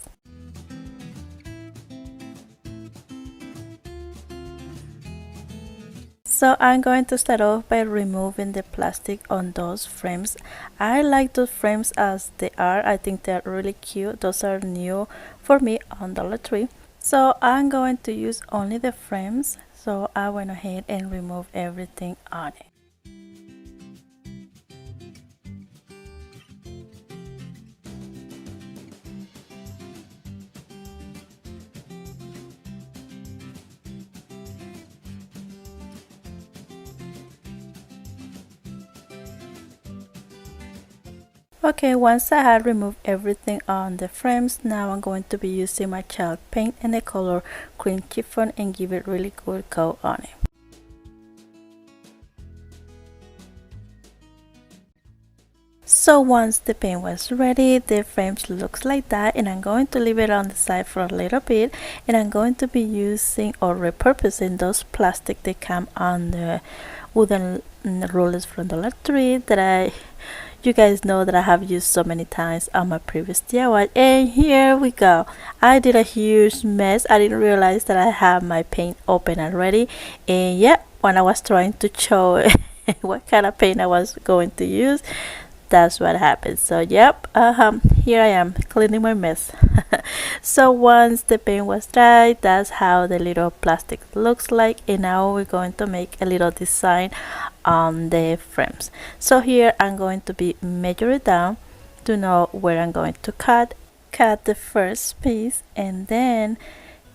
So I'm going to start off by removing the plastic on those frames. I like those frames as they are. I think they're really cute. Those are new for me on Dollar Tree. So I'm going to use only the frames. So I went ahead and removed everything on it. Okay, once I had removed everything on the frames, now I'm going to be using my chalk paint and the color cream chiffon and give it really good coat on it. So once the paint was ready, the frames looks like that, and I'm going to leave it on the side for a little bit, and I'm going to be using or repurposing those plastic that come on the wooden rollers from Dollar Tree that you guys know that I have used so many times on my previous DIY. And here we go. I did a huge mess. I didn't realize that I have my paint open already, and yeah, when I was trying to show what kind of paint I was going to use, that's what happened. So yep, here I am cleaning my mess. So once the paint was dry, that's how the little plastic looks like, and now we're going to make a little design on the frames. So here I'm going to be measuring down to know where I'm going to cut the first piece, and then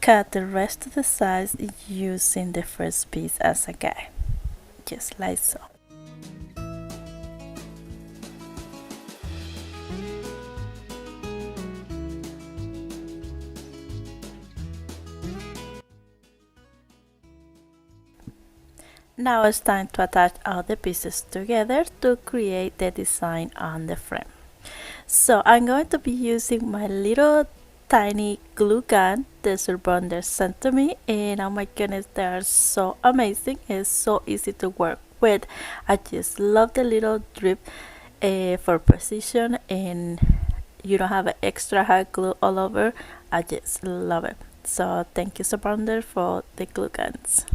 cut the rest of the sides using the first piece as a guide, just like so. Now it's time to attach all the pieces together to create the design on the frame. So I'm going to be using my little tiny glue gun. The Bonder sent to me, and oh my goodness, they are so amazing. It's so easy to work with. I just love the little drip for precision, and you don't have an extra hot glue all over. I just love it. So thank you, Bonder, for the glue guns.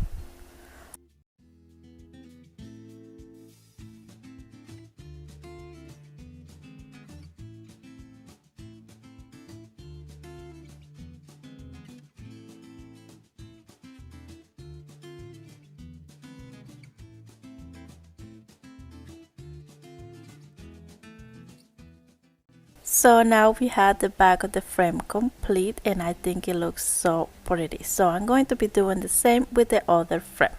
So now we have the back of the frame complete, and I think it looks so pretty. So I'm going to be doing the same with the other frame.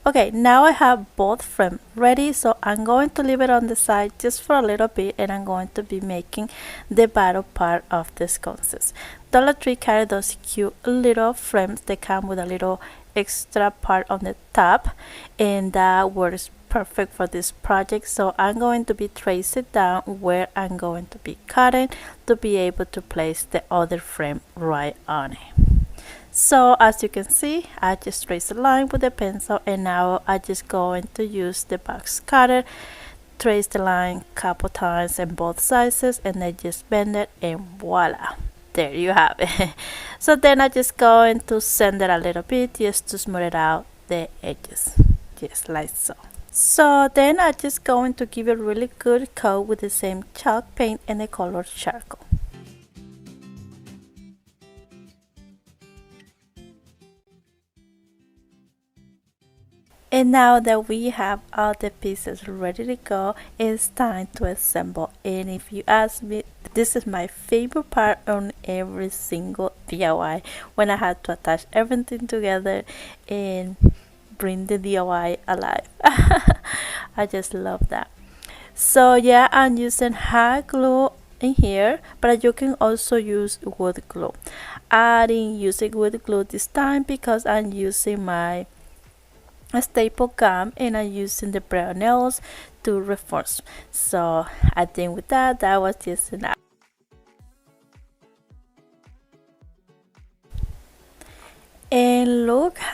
Okay, now I have both frames ready, so I'm going to leave it on the side just for a little bit, and I'm going to be making the bottom part of the sconces. Dollar Tree carry those cute little frames that come with a little extra part on the top, and that works perfect for this project. So I'm going to be tracing down where I'm going to be cutting to be able to place the other frame right on it. So as you can see, I just traced a line with a pencil, and now I just going to use the box cutter, trace the line a couple times in both sizes, and then just bend it, and voila, there you have it. So then I just going to sand it a little bit just to smooth it out the edges, just like so. So then I'm just going to give it a really good coat with the same chalk paint and the color charcoal. And now that we have all the pieces ready to go, it's time to assemble. And if you ask me, this is my favorite part on every single DIY, when I had to attach everything together and bring the DIY alive. I just love that. So yeah, I'm using hot glue in here, but you can also use wood glue. I didn't use wood glue this time because I'm using my staple gum, and I'm using the brown nails to reinforce. So I think with that was just enough.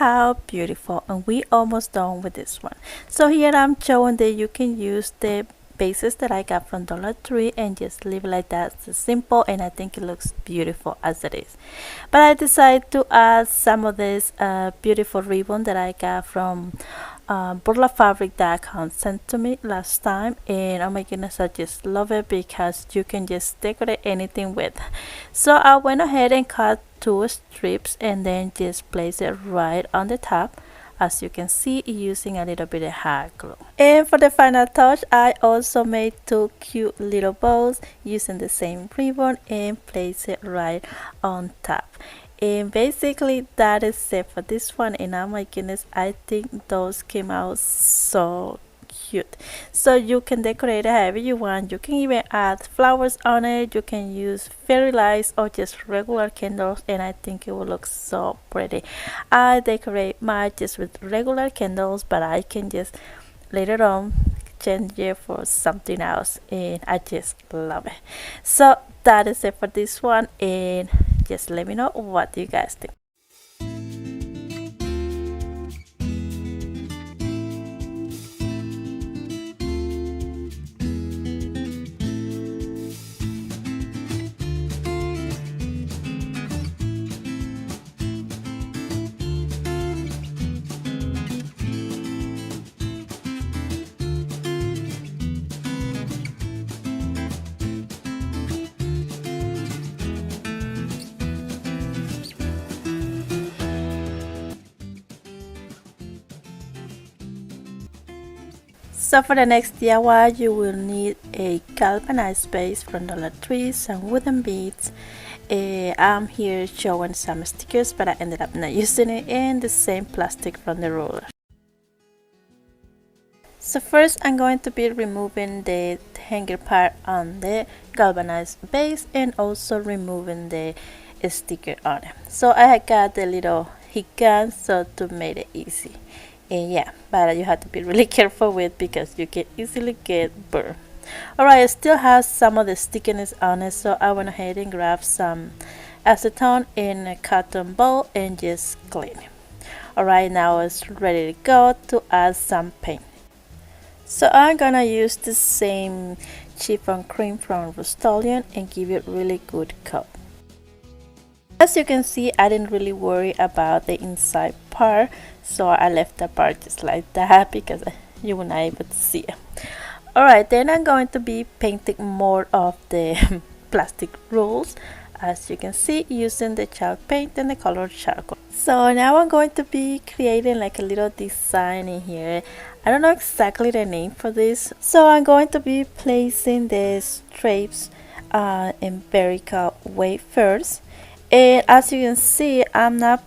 how beautiful, and we almost done with this one. So here I'm showing that you can use the bases that I got from Dollar Tree and just leave it like that. It's simple, and I think it looks beautiful as it is. But I decided to add some of this beautiful ribbon that I got from Burlap fabric that Count sent to me last time, and oh my goodness, I just love it because you can just decorate anything with. So I went ahead and cut 2 strips and then just place it right on the top, as you can see, using a little bit of hot glue. And for the final touch, I also made 2 cute little bows using the same ribbon and place it right on top. And basically that is it for this one, and oh my goodness, I think those came out so cute. So you can decorate it however you want. You can even add flowers on it, you can use fairy lights or just regular candles, and I think it will look so pretty. I decorate mine just with regular candles, but I can just later on change it for something else, and I just love it. So that is it for this one, and just let me know what you guys think. So for the next DIY, you will need a galvanized base from Dollar Tree, some wooden beads. I'm here showing some stickers, but I ended up not using it, and the same plastic from the roller. So first I'm going to be removing the hanger part on the galvanized base and also removing the sticker on it. So I got the little heat gun so to make it easy. And yeah, but you have to be really careful with because you can easily get burned. Alright, it still has some of the stickiness on it, so I went ahead and grabbed some acetone in a cotton ball and just clean it. Alright, now it's ready to go to add some paint. So I'm gonna use the same chiffon cream from Rust-Oleum and give it really good coat. As you can see, I didn't really worry about the inside part, so I left the part just like that because you were not able to see it. Alright, then I'm going to be painting more of the plastic rolls, as you can see, using the chalk paint and the colored charcoal. So now I'm going to be creating like a little design in here. I don't know exactly the name for this, so I'm going to be placing the stripes in vertical way first. And as you can see, I'm not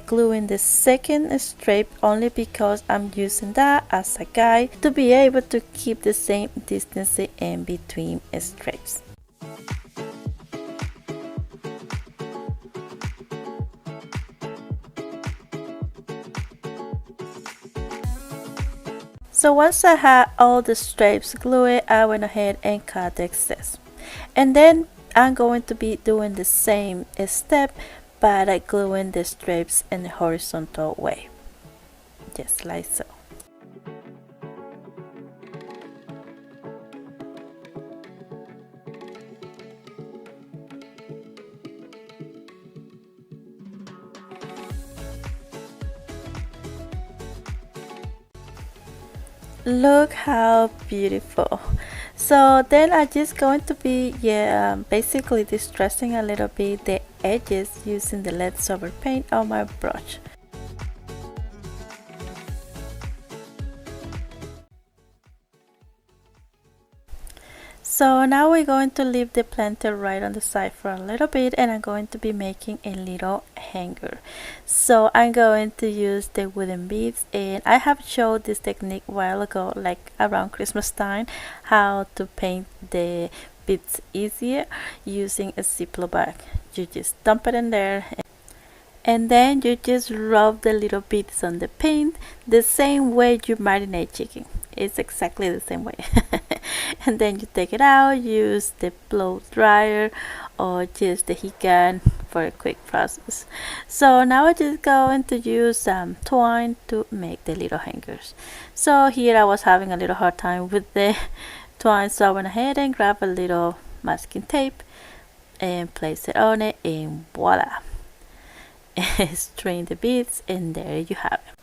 gluing the second stripe only because I'm using that as a guide to be able to keep the same distance in between stripes. So once I had all the stripes glued, I went ahead and cut the excess. And then I'm going to be doing the same step, but gluing the stripes in the horizontal way, just like so. Look how beautiful. So then I'm just going to be basically distressing a little bit the edges using the leftover paint on my brush. So now we're going to leave the planter right on the side for a little bit, and I'm going to be making a little hanger. So I'm going to use the wooden beads, and I have showed this technique a while ago, like around Christmas time, how to paint the beads easier using a Ziploc bag. You just dump it in there, and then you just rub the little beads on the paint the same way you marinate chicken. It's exactly the same way. And then you take it out, use the blow dryer or just the heat gun for a quick process. So now I'm just going to use some twine to make the little hangers. So here I was having a little hard time with the twine, so I went ahead and grabbed a little masking tape and place it on it, and voila, string the beads, and there you have it.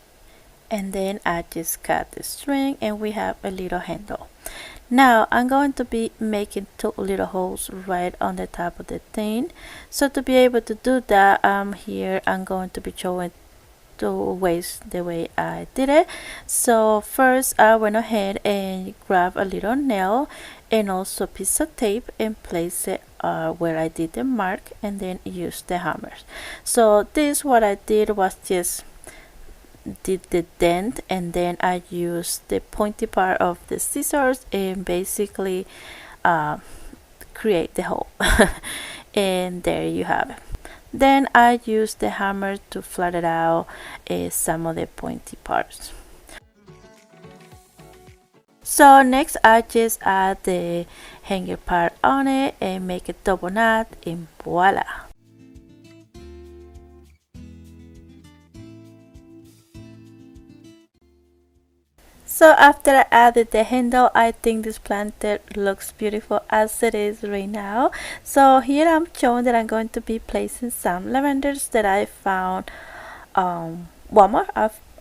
And then I just cut the string and we have a little handle. Now I'm going to be making two little holes right on the top of the thing. So to be able to do that, here I'm going to be showing two ways the way I did it. So first I went ahead and grabbed a little nail and also a piece of tape and place it where I did the mark, and then use the hammers. So this, what I did was just did the dent, and then I used the pointy part of the scissors and basically create the hole. And there you have it. Then I used the hammer to flatten out some of the pointy parts. So next I just add the hanger part on it and make a double knot, and voila. So after I added the handle, I think this planter looks beautiful as it is right now. So here I'm showing that I'm going to be placing some lavenders that I found on Walmart.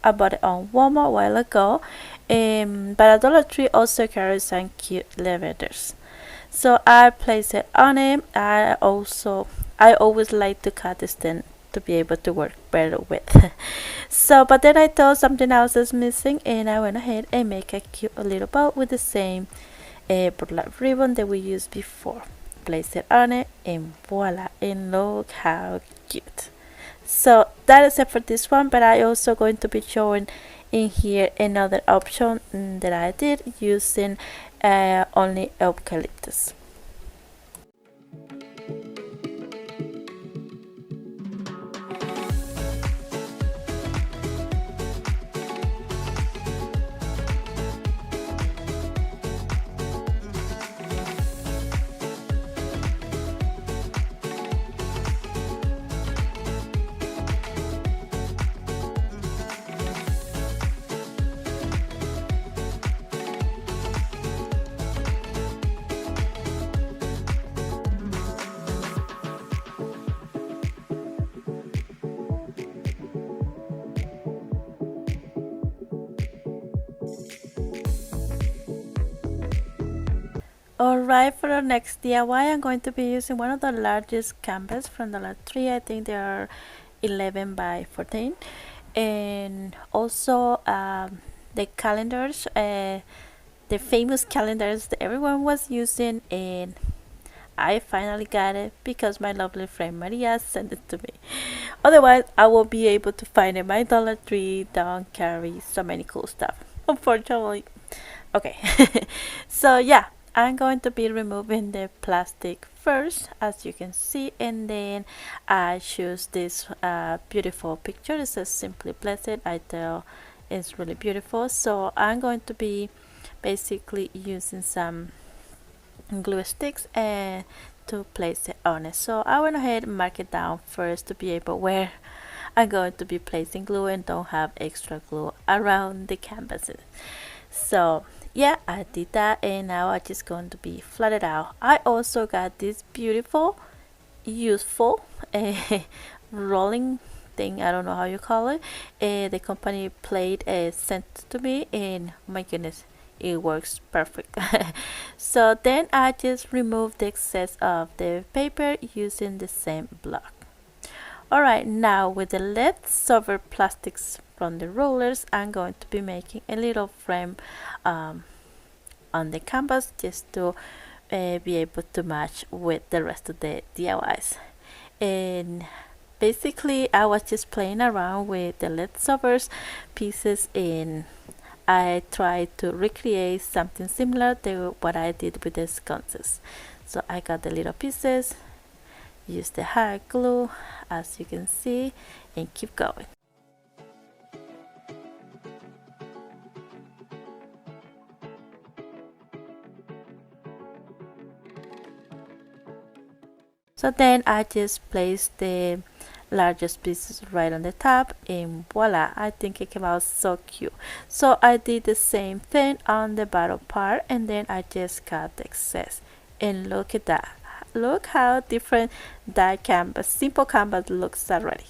I bought it on Walmart a while ago, but Dollar Tree also carries some cute lavenders. So I place it on it. I always like to cut the stem to be able to work better with. So but then I thought something else is missing, and I went ahead and make a cute little bow with the same burlap ribbon that we used before. Place it on it, and voila, and look how cute. So that is it for this one, but I also going to be showing in here another option that I did using only eucalyptus. Alright, for the next DIY, I'm going to be using one of the largest canvas from Dollar Tree. I think they are 11 by 14. And also the calendars, the famous calendars that everyone was using, and I finally got it because my lovely friend Maria sent it to me. Otherwise, I won't be able to find it. My Dollar Tree don't carry so many cool stuff, unfortunately. Okay, so yeah, I'm going to be removing the plastic first, as you can see, and then I choose this beautiful picture. It says Simply Blessed. I tell it's really beautiful. So I'm going to be basically using some glue sticks and to place it on it. So I went ahead and mark it down first to be able where I'm going to be placing glue and don't have extra glue around the canvases. So yeah, I did that, and now I'm just going to be flat out. I also got this beautiful, useful rolling thing. I don't know how you call it. The company plate sent to me, and my goodness, it works perfect. So then I just removed the excess of the paper using the same block. Alright, now with the leftover plastics from the rollers, I'm going to be making a little frame on the canvas just to be able to match with the rest of the DIYs. And basically I was just playing around with the leftovers pieces, and I tried to recreate something similar to what I did with the sconces. So I got the little pieces, use the hot glue as you can see, and keep going. So then I just placed the largest pieces right on the top, and voila, I think it came out so cute. So I did the same thing on the bottom part, and then I just cut the excess, and look at that. Look how different that canvas, simple canvas, looks already.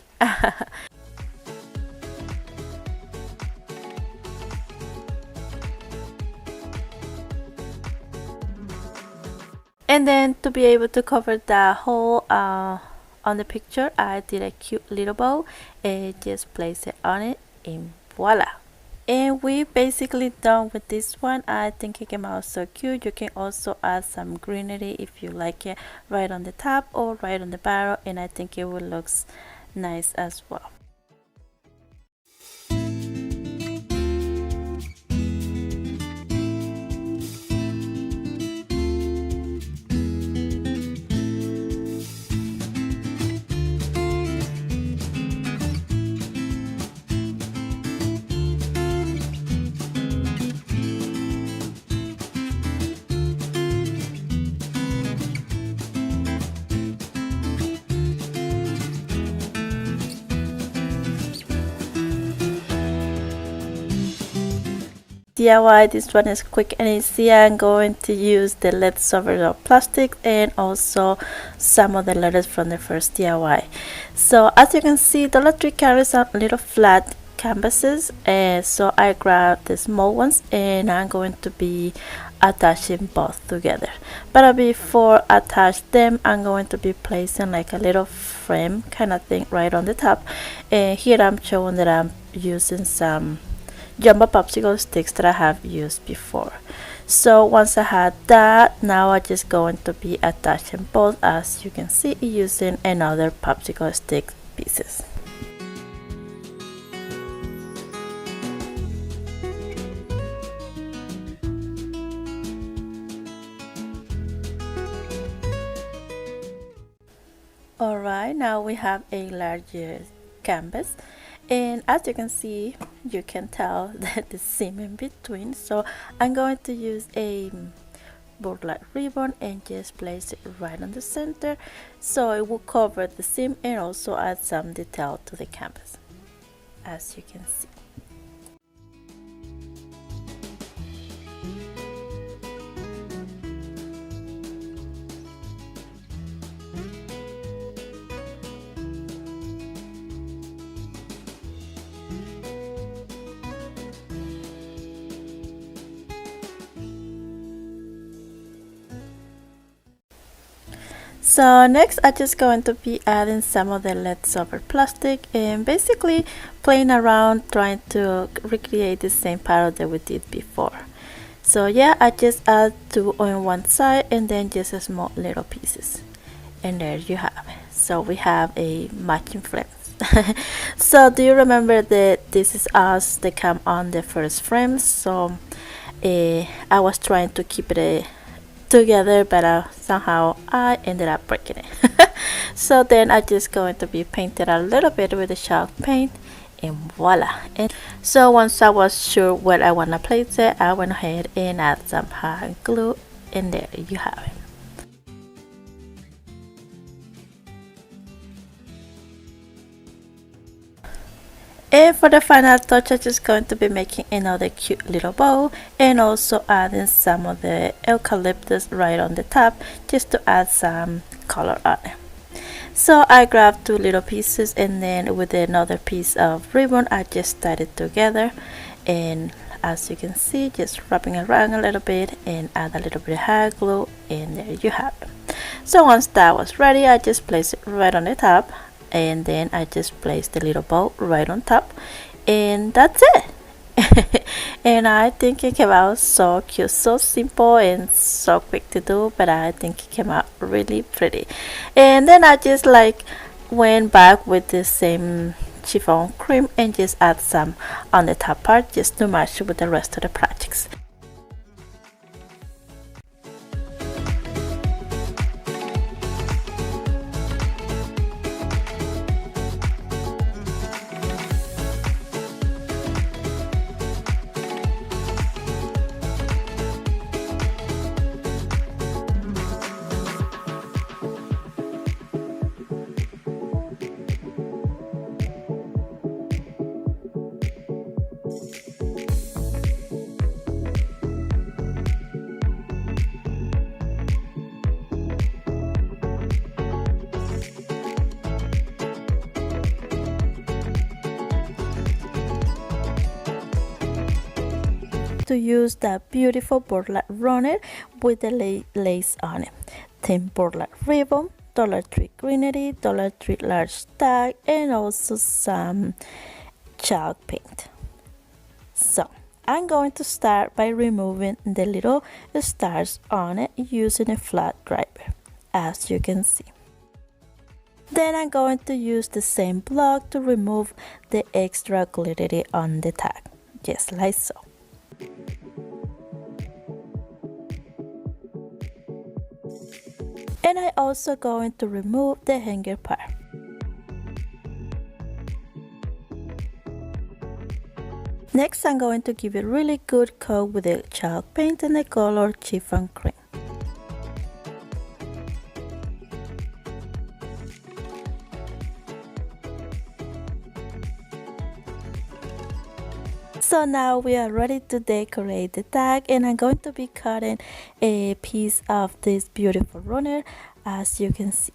And then to be able to cover the whole on the picture, I did a cute little bow and just place it on it, and voila. And we basically done with this one. I think it came out so cute. You can also add some greenery if you like it, right on the top or right on the barrel, and I think it will look nice as well. DIY, this one is quick and easy. I'm going to use the leftover plastic and also some of the letters from the first DIY. So as you can see, Dollar Tree carries some little flat canvases, and so I grabbed the small ones and I'm going to be attaching both together. But before I attach them, I'm going to be placing like a little frame kind of thing right on the top, and here I'm showing that I'm using some jumbo popsicle sticks that I have used before. So once I had that, now I'm just going to be attaching both, as you can see, using another popsicle stick pieces. Alright, now we have a larger canvas, and as you can see, you can tell that the seam in between, so I'm going to use a burlap ribbon and just place it right on the center, so it will cover the seam and also add some detail to the canvas, as you can see. So next I'm just going to be adding some of the leftover plastic and basically playing around trying to recreate the same pattern that we did before. So yeah, I just add two on one side and then just a small little pieces, and there you have it. So we have a matching frame. So do you remember that this is us that come on the first frame? So I was trying to keep it together, but somehow I ended up breaking it. So then I'm just going to be painted a little bit with the chalk paint, and voila. And so once I was sure where I want to place it, I went ahead and add some hot glue, and there you have it. And for the final touch, I'm just going to be making another cute little bow and also adding some of the eucalyptus right on the top just to add some color on it. So I grabbed two little pieces, and then with another piece of ribbon I just tied it together, and as you can see, just wrapping around a little bit and add a little bit of hot glue, and there you have it. So once that was ready, I just placed it right on the top, and then I just placed the little bow right on top, and that's it. And I think it came out so cute, so simple and so quick to do, but I think it came out really pretty. And then I just like went back with the same chiffon cream and just add some on the top part just to match with the rest of the projects. to use that beautiful burlap runner with the lace on it. Thin burlap ribbon, Dollar Tree greenery, Dollar Tree large tag, and also some chalk paint. So I'm going to start by removing the little stars on it using a flat driver, as you can see. Then I'm going to use the same block to remove the extra glittery on the tag, just like so. And I'm also going to remove the hanger part. Next, I'm going to give it a really good coat with the chalk paint and the color chiffon cream. So now we are ready to decorate the tag, and I'm going to be cutting a piece of this beautiful runner, as you can see.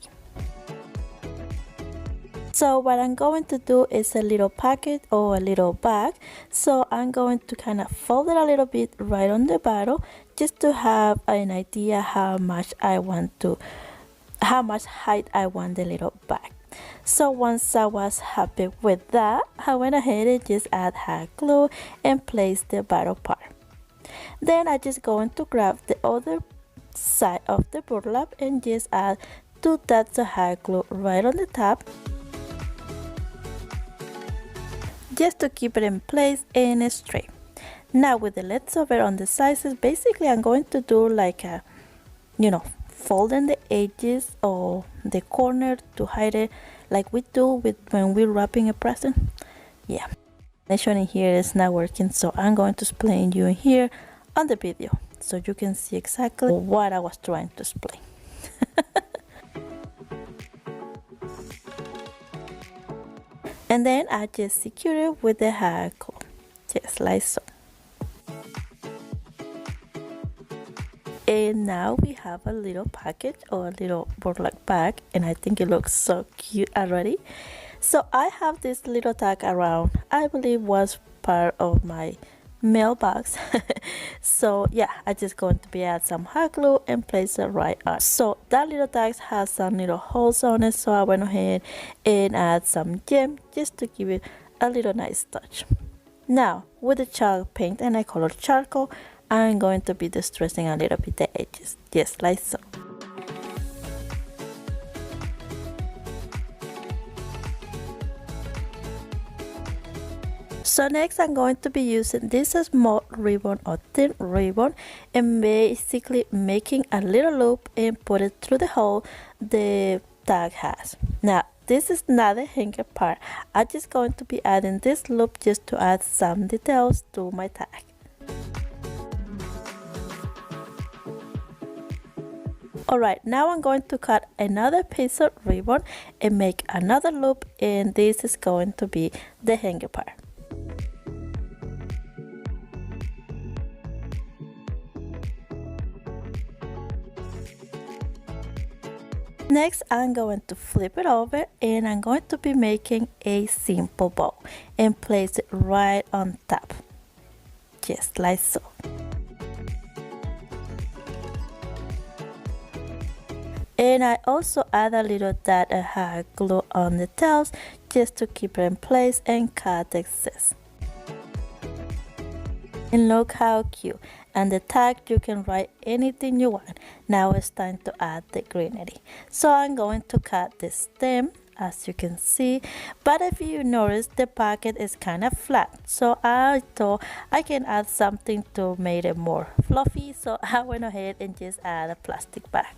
So what I'm going to do is a little pocket or a little bag. So I'm going to kind of fold it a little bit right on the bottom, just to have an idea how much height I want the little bag. So once I was happy with that, I went ahead and just add hot glue and place the bottom part. Then I just going to grab the other side of the burlap and just add 2 dots of hot glue right on the top, just to keep it in place and straight. Now with the leftover on the sides, basically I'm going to do like a, folding the edges or the corner to hide it, like we do when we're wrapping a present. Yeah, nation in here is not working, so I'm going to explain you in here on the video so you can see exactly what I was trying to explain. And then I just secure it with the hot glue, just like so. And now we have a little package or a little burlap bag, and I think it looks so cute already. So I have this little tag around, I believe was part of my mailbox. So yeah, I just going to be add some hot glue and place it right on. So that little tag has some little holes on it, so I went ahead and add some gem just to give it a little nice touch. Now with the chalk paint, and I color charcoal, I'm going to be distressing a little bit the edges, just like so. So next I'm going to be using this small ribbon or thin ribbon and basically making a little loop and put it through the hole the tag has. Now this is not the hanger part. I'm just going to be adding this loop just to add some details to my tag. Alright, now I'm going to cut another piece of ribbon and make another loop, and this is going to be the hanger part. Next, I'm going to flip it over and I'm going to be making a simple bow and place it right on top, just like so. And I also add a little dot of hot glue on the tails just to keep it in place and cut the excess. And look how cute. And the tag, you can write anything you want. Now it's time to add the greenery. So I'm going to cut the stem, as you can see, but if you notice the pocket is kind of flat, so I thought I can add something to make it more fluffy. So I went ahead and just add a plastic bag,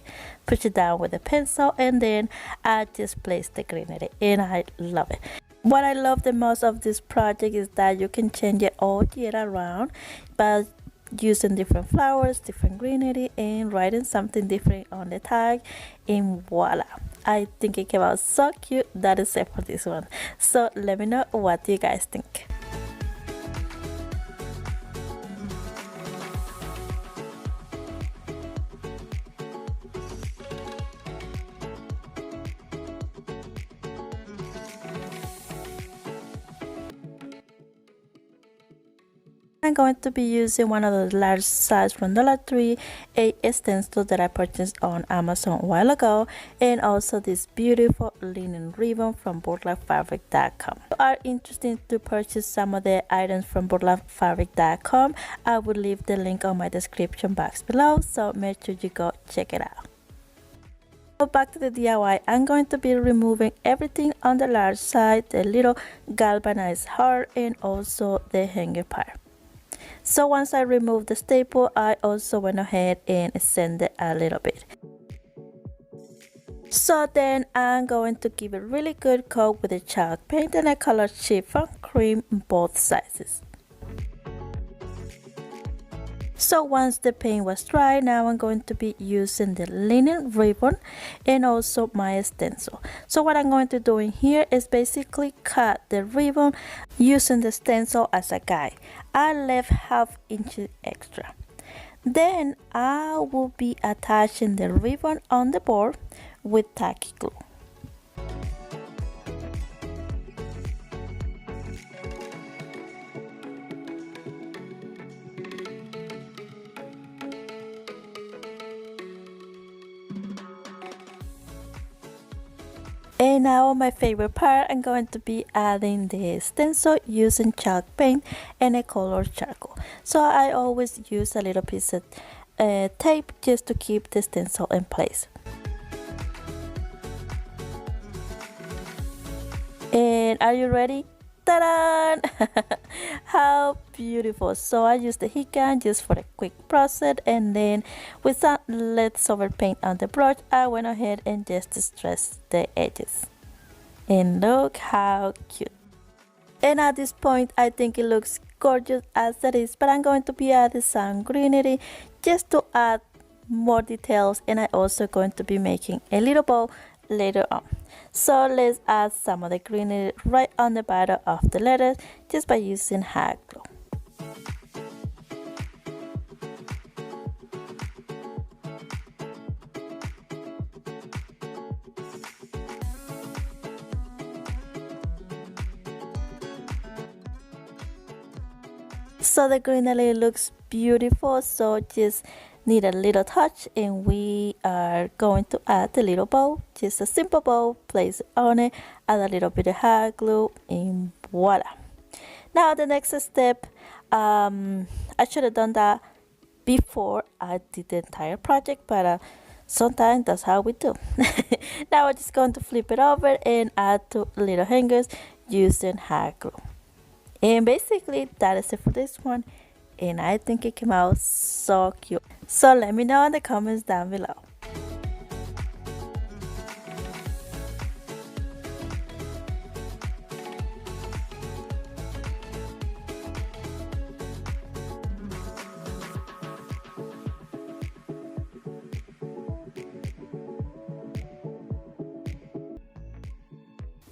push it down with a pencil, and then I just placed the greenery, and I love it. What I love the most of this project is that you can change it all year around, but using different flowers, different greenery, and writing something different on the tag, and voila, I think it came out so cute. That is it for this one. So let me know what you guys think. I'm going to be using one of the large size from Dollar Tree, a stencil that I purchased on Amazon a while ago, and also this beautiful linen ribbon from burlapfabric.com. If you are interested to purchase some of the items from burlapfabric.com, I will leave the link on my description box below, so make sure you go check it out. So back to the DIY, I'm going to be removing everything on the large side, the little galvanized heart, and also the hanger part. So once I removed the staple, I also went ahead and sanded it a little bit. So then I'm going to give it a really good coat with the chalk paint and a color chiffon cream both sizes. So once the paint was dry, now I'm going to be using the linen ribbon and also my stencil. So what I'm going to do in here is basically cut the ribbon using the stencil as a guide. I left ½ inch extra. Then I will be attaching the ribbon on the board with tacky glue. And now my favorite part, I'm going to be adding the stencil using chalk paint and a colored charcoal. So I always use a little piece of tape just to keep the stencil in place. And are you ready? Ta-da! How beautiful. So I used the heat gun just for a quick process, and then with some leftover paint on the brush, I went ahead and just distressed the edges. And look how cute. And at this point, I think it looks gorgeous as it is, but I'm going to be adding some greenery just to add more details, and I'm also going to be making a little bow later on. So let's add some of the greenery right on the bottom of the letters just by using hot glue. So the greenery looks beautiful, so just need a little touch, and we are going to add the little bow, just a simple bow, place it on it, add a little bit of hot glue, and voila. Now the next step, I should have done that before I did the entire project, but sometimes that's how we do. Now we're just going to flip it over and add 2 little hangers using hot glue. And basically that is it for this one, and I think it came out so cute. So let me know in the comments down below.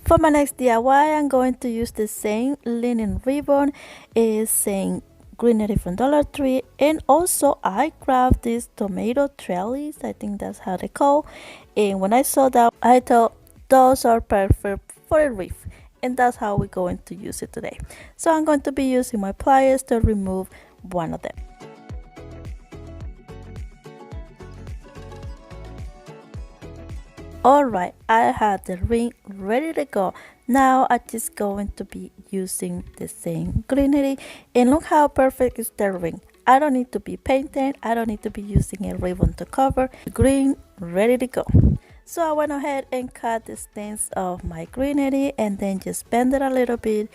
For my next DIY, I'm going to use the same linen ribbon, same greenery from Dollar Tree, and also I grabbed this tomato trellis, I think that's how they call, and when I saw that, I thought those are perfect for a wreath, and that's how we're going to use it today. So I'm going to be using my pliers to remove one of them. Alright, I have the ring ready to go. Now I'm just going to be using the same greenery, and look how perfect is the ring. I don't need to be painted, I don't need to be using a ribbon to cover. Green, ready to go. So I went ahead and cut the stems of my greenery and then just bend it a little bit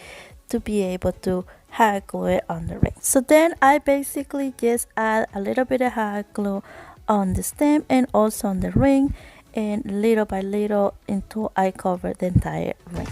to be able to hot glue it on the ring. So then I basically just add a little bit of hot glue on the stem and also on the ring, and little by little until I cover the entire ring.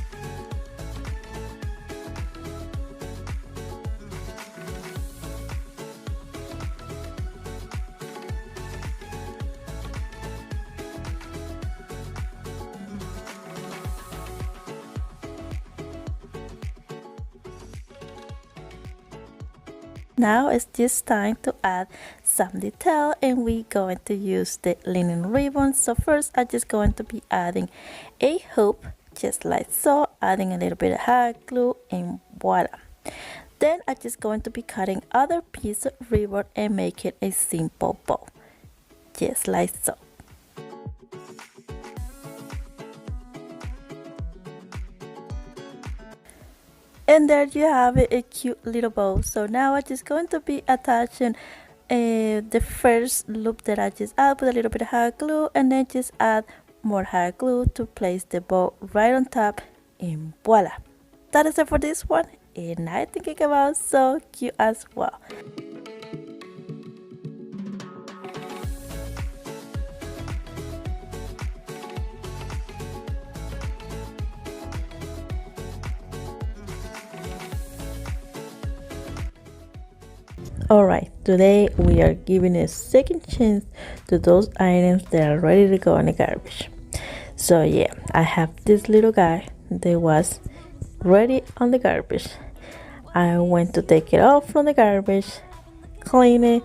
Now it's just time to add some detail, and we're going to use the linen ribbon. So first I'm just going to be adding a hoop just like so, adding a little bit of hot glue, and voila. Then I'm just going to be cutting other piece of ribbon and make it a simple bow, just like so. And there you have it, a cute little bow. So now I'm just going to be attaching the first loop that I just added with a little bit of hot glue, and then just add more hot glue to place the bow right on top, and voila, that is it for this one, and I think it came out so cute as well. Alright, today we are giving a second chance to those items that are ready to go in the garbage. So yeah, I have this little guy that was ready on the garbage. I went to take it off from the garbage, clean it,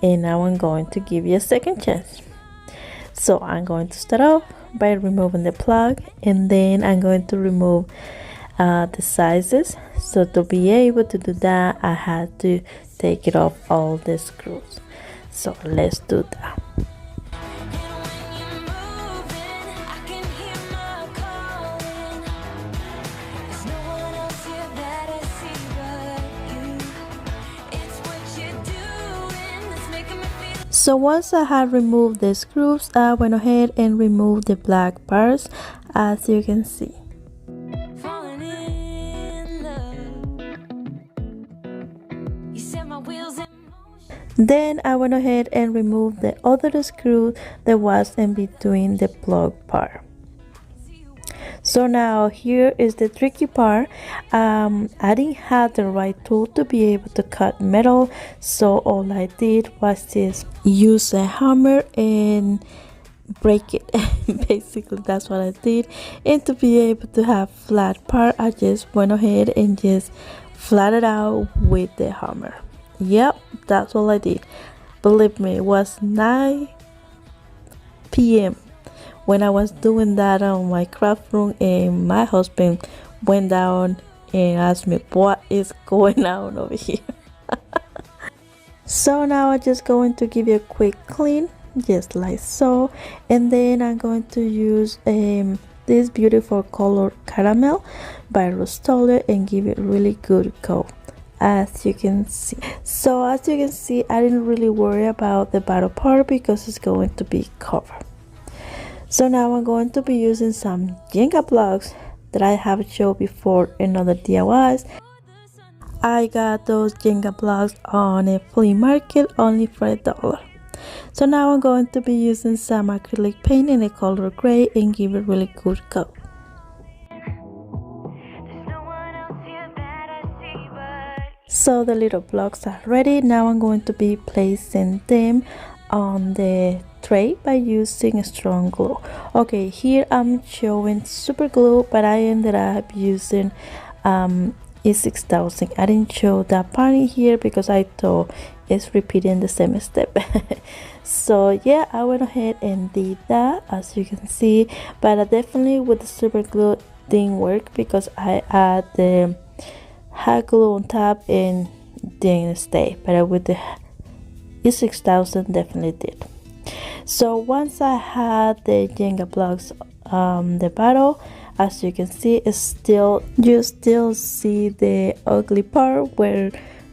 and now I'm going to give you a second chance. So I'm going to start off by removing the plug, and then I'm going to remove the sizes. So to be able to do that, I had to take it off all the screws. So let's do that. So once I had removed the screws, I went ahead and removed the black bars, as you can see. Then I went ahead and removed the other screw that was in between the plug part. So now here is the tricky part. I didn't have the right tool to be able to cut metal, so all I did was just use a hammer and break it. Basically that's what I did. And to be able to have flat part, I just went ahead and just flattened out with the hammer. Yep, that's all I did. Believe me, it was 9 p.m. when I was doing that on my craft room, and my husband went down and asked me what is going on over here. So now I'm just going to give you a quick clean, just like so, and then I'm going to use this beautiful color caramel by Rust-Oleum and give it really good coat, as you can see. So as you can see, I didn't really worry about the bottom part because it's going to be covered. So now I'm going to be using some Jenga blocks that I have showed before in other DIYs. I got those Jenga blocks on a flea market only for $1. So now I'm going to be using some acrylic paint in the color gray and give it really good coat. So the little blocks are ready. Now I'm going to be placing them on the tray by using strong glue. Okay, here I'm showing super glue, but I ended up using E6000. I didn't show that part in here because I thought it's repeating the same step. So yeah, I went ahead and did that, as you can see, but I definitely with the super glue didn't work because I add the hot glue on top and didn't stay, but with the E6000 definitely did. So once I had the Jenga blocks the bottom, as you can see, it's still, you still see the ugly part where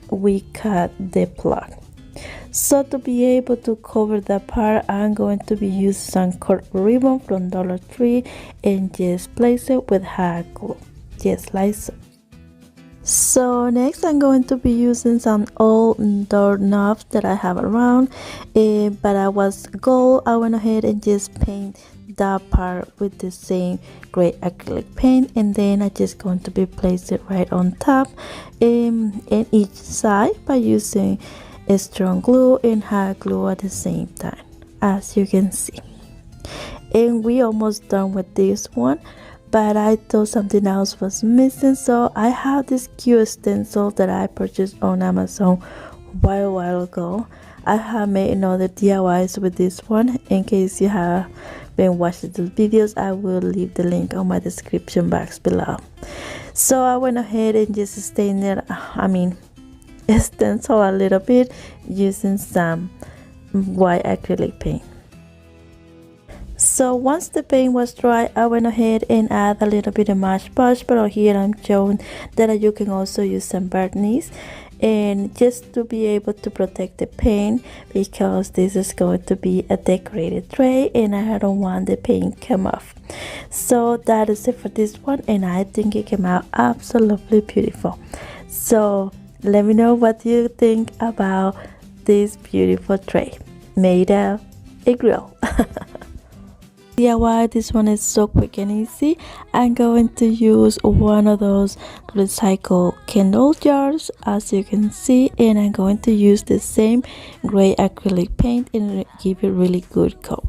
we cut the plug. So to be able to cover that part, I'm going to be using some cut ribbon from Dollar Tree and just place it with hot glue, just like so. So next I'm going to be using some old door knobs that I have around, but I was gold. I went ahead and just paint that part with the same gray acrylic paint, and then I just going to be place it right on top in each side by using a strong glue and hot glue at the same time, as you can see. And we almost done with this one, but I thought something else was missing, so I have this cute stencil that I purchased on Amazon a while ago. I have made another DIYs with this one. In case you have been watching those videos, I will leave the link on my description box below. So I went ahead and just stained it, stencil a little bit using some white acrylic paint. So once the paint was dry, I went ahead and add a little bit of Mod Podge, but here I'm showing that you can also use some varnish, and just to be able to protect the paint, because this is going to be a decorated tray and I don't want the paint come off. So that is it for this one, and I think it came out absolutely beautiful. So let me know what you think about this beautiful tray made of a grill. DIY, this one is so quick and easy. I'm going to use one of those recycled candle jars, as you can see, and I'm going to use the same gray acrylic paint and give it really good coat.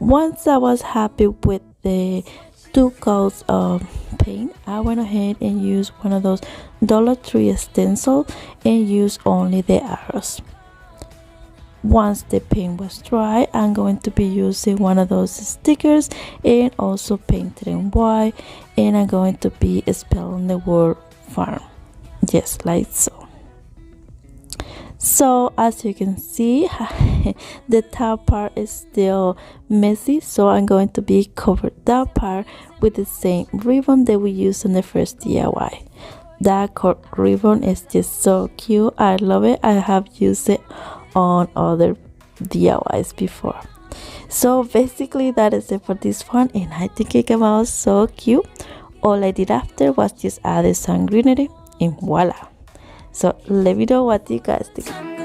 Once I was happy with the 2 coats of paint, I went ahead and used one of those Dollar Tree stencils and used only the arrows. Once the paint was dry, I'm going to be using one of those stickers and also paint it in white, and I'm going to be spelling the word farm, just like so. So as you can see, the top part is still messy, so I'm going to be covered that part with the same ribbon that we used in the first DIY. That cork ribbon is just so cute. I love it. I have used it on other DIYs before. So basically that is it for this one, and I think it came out so cute. All I did after was just add some greenery and voila. So let me know what you guys think.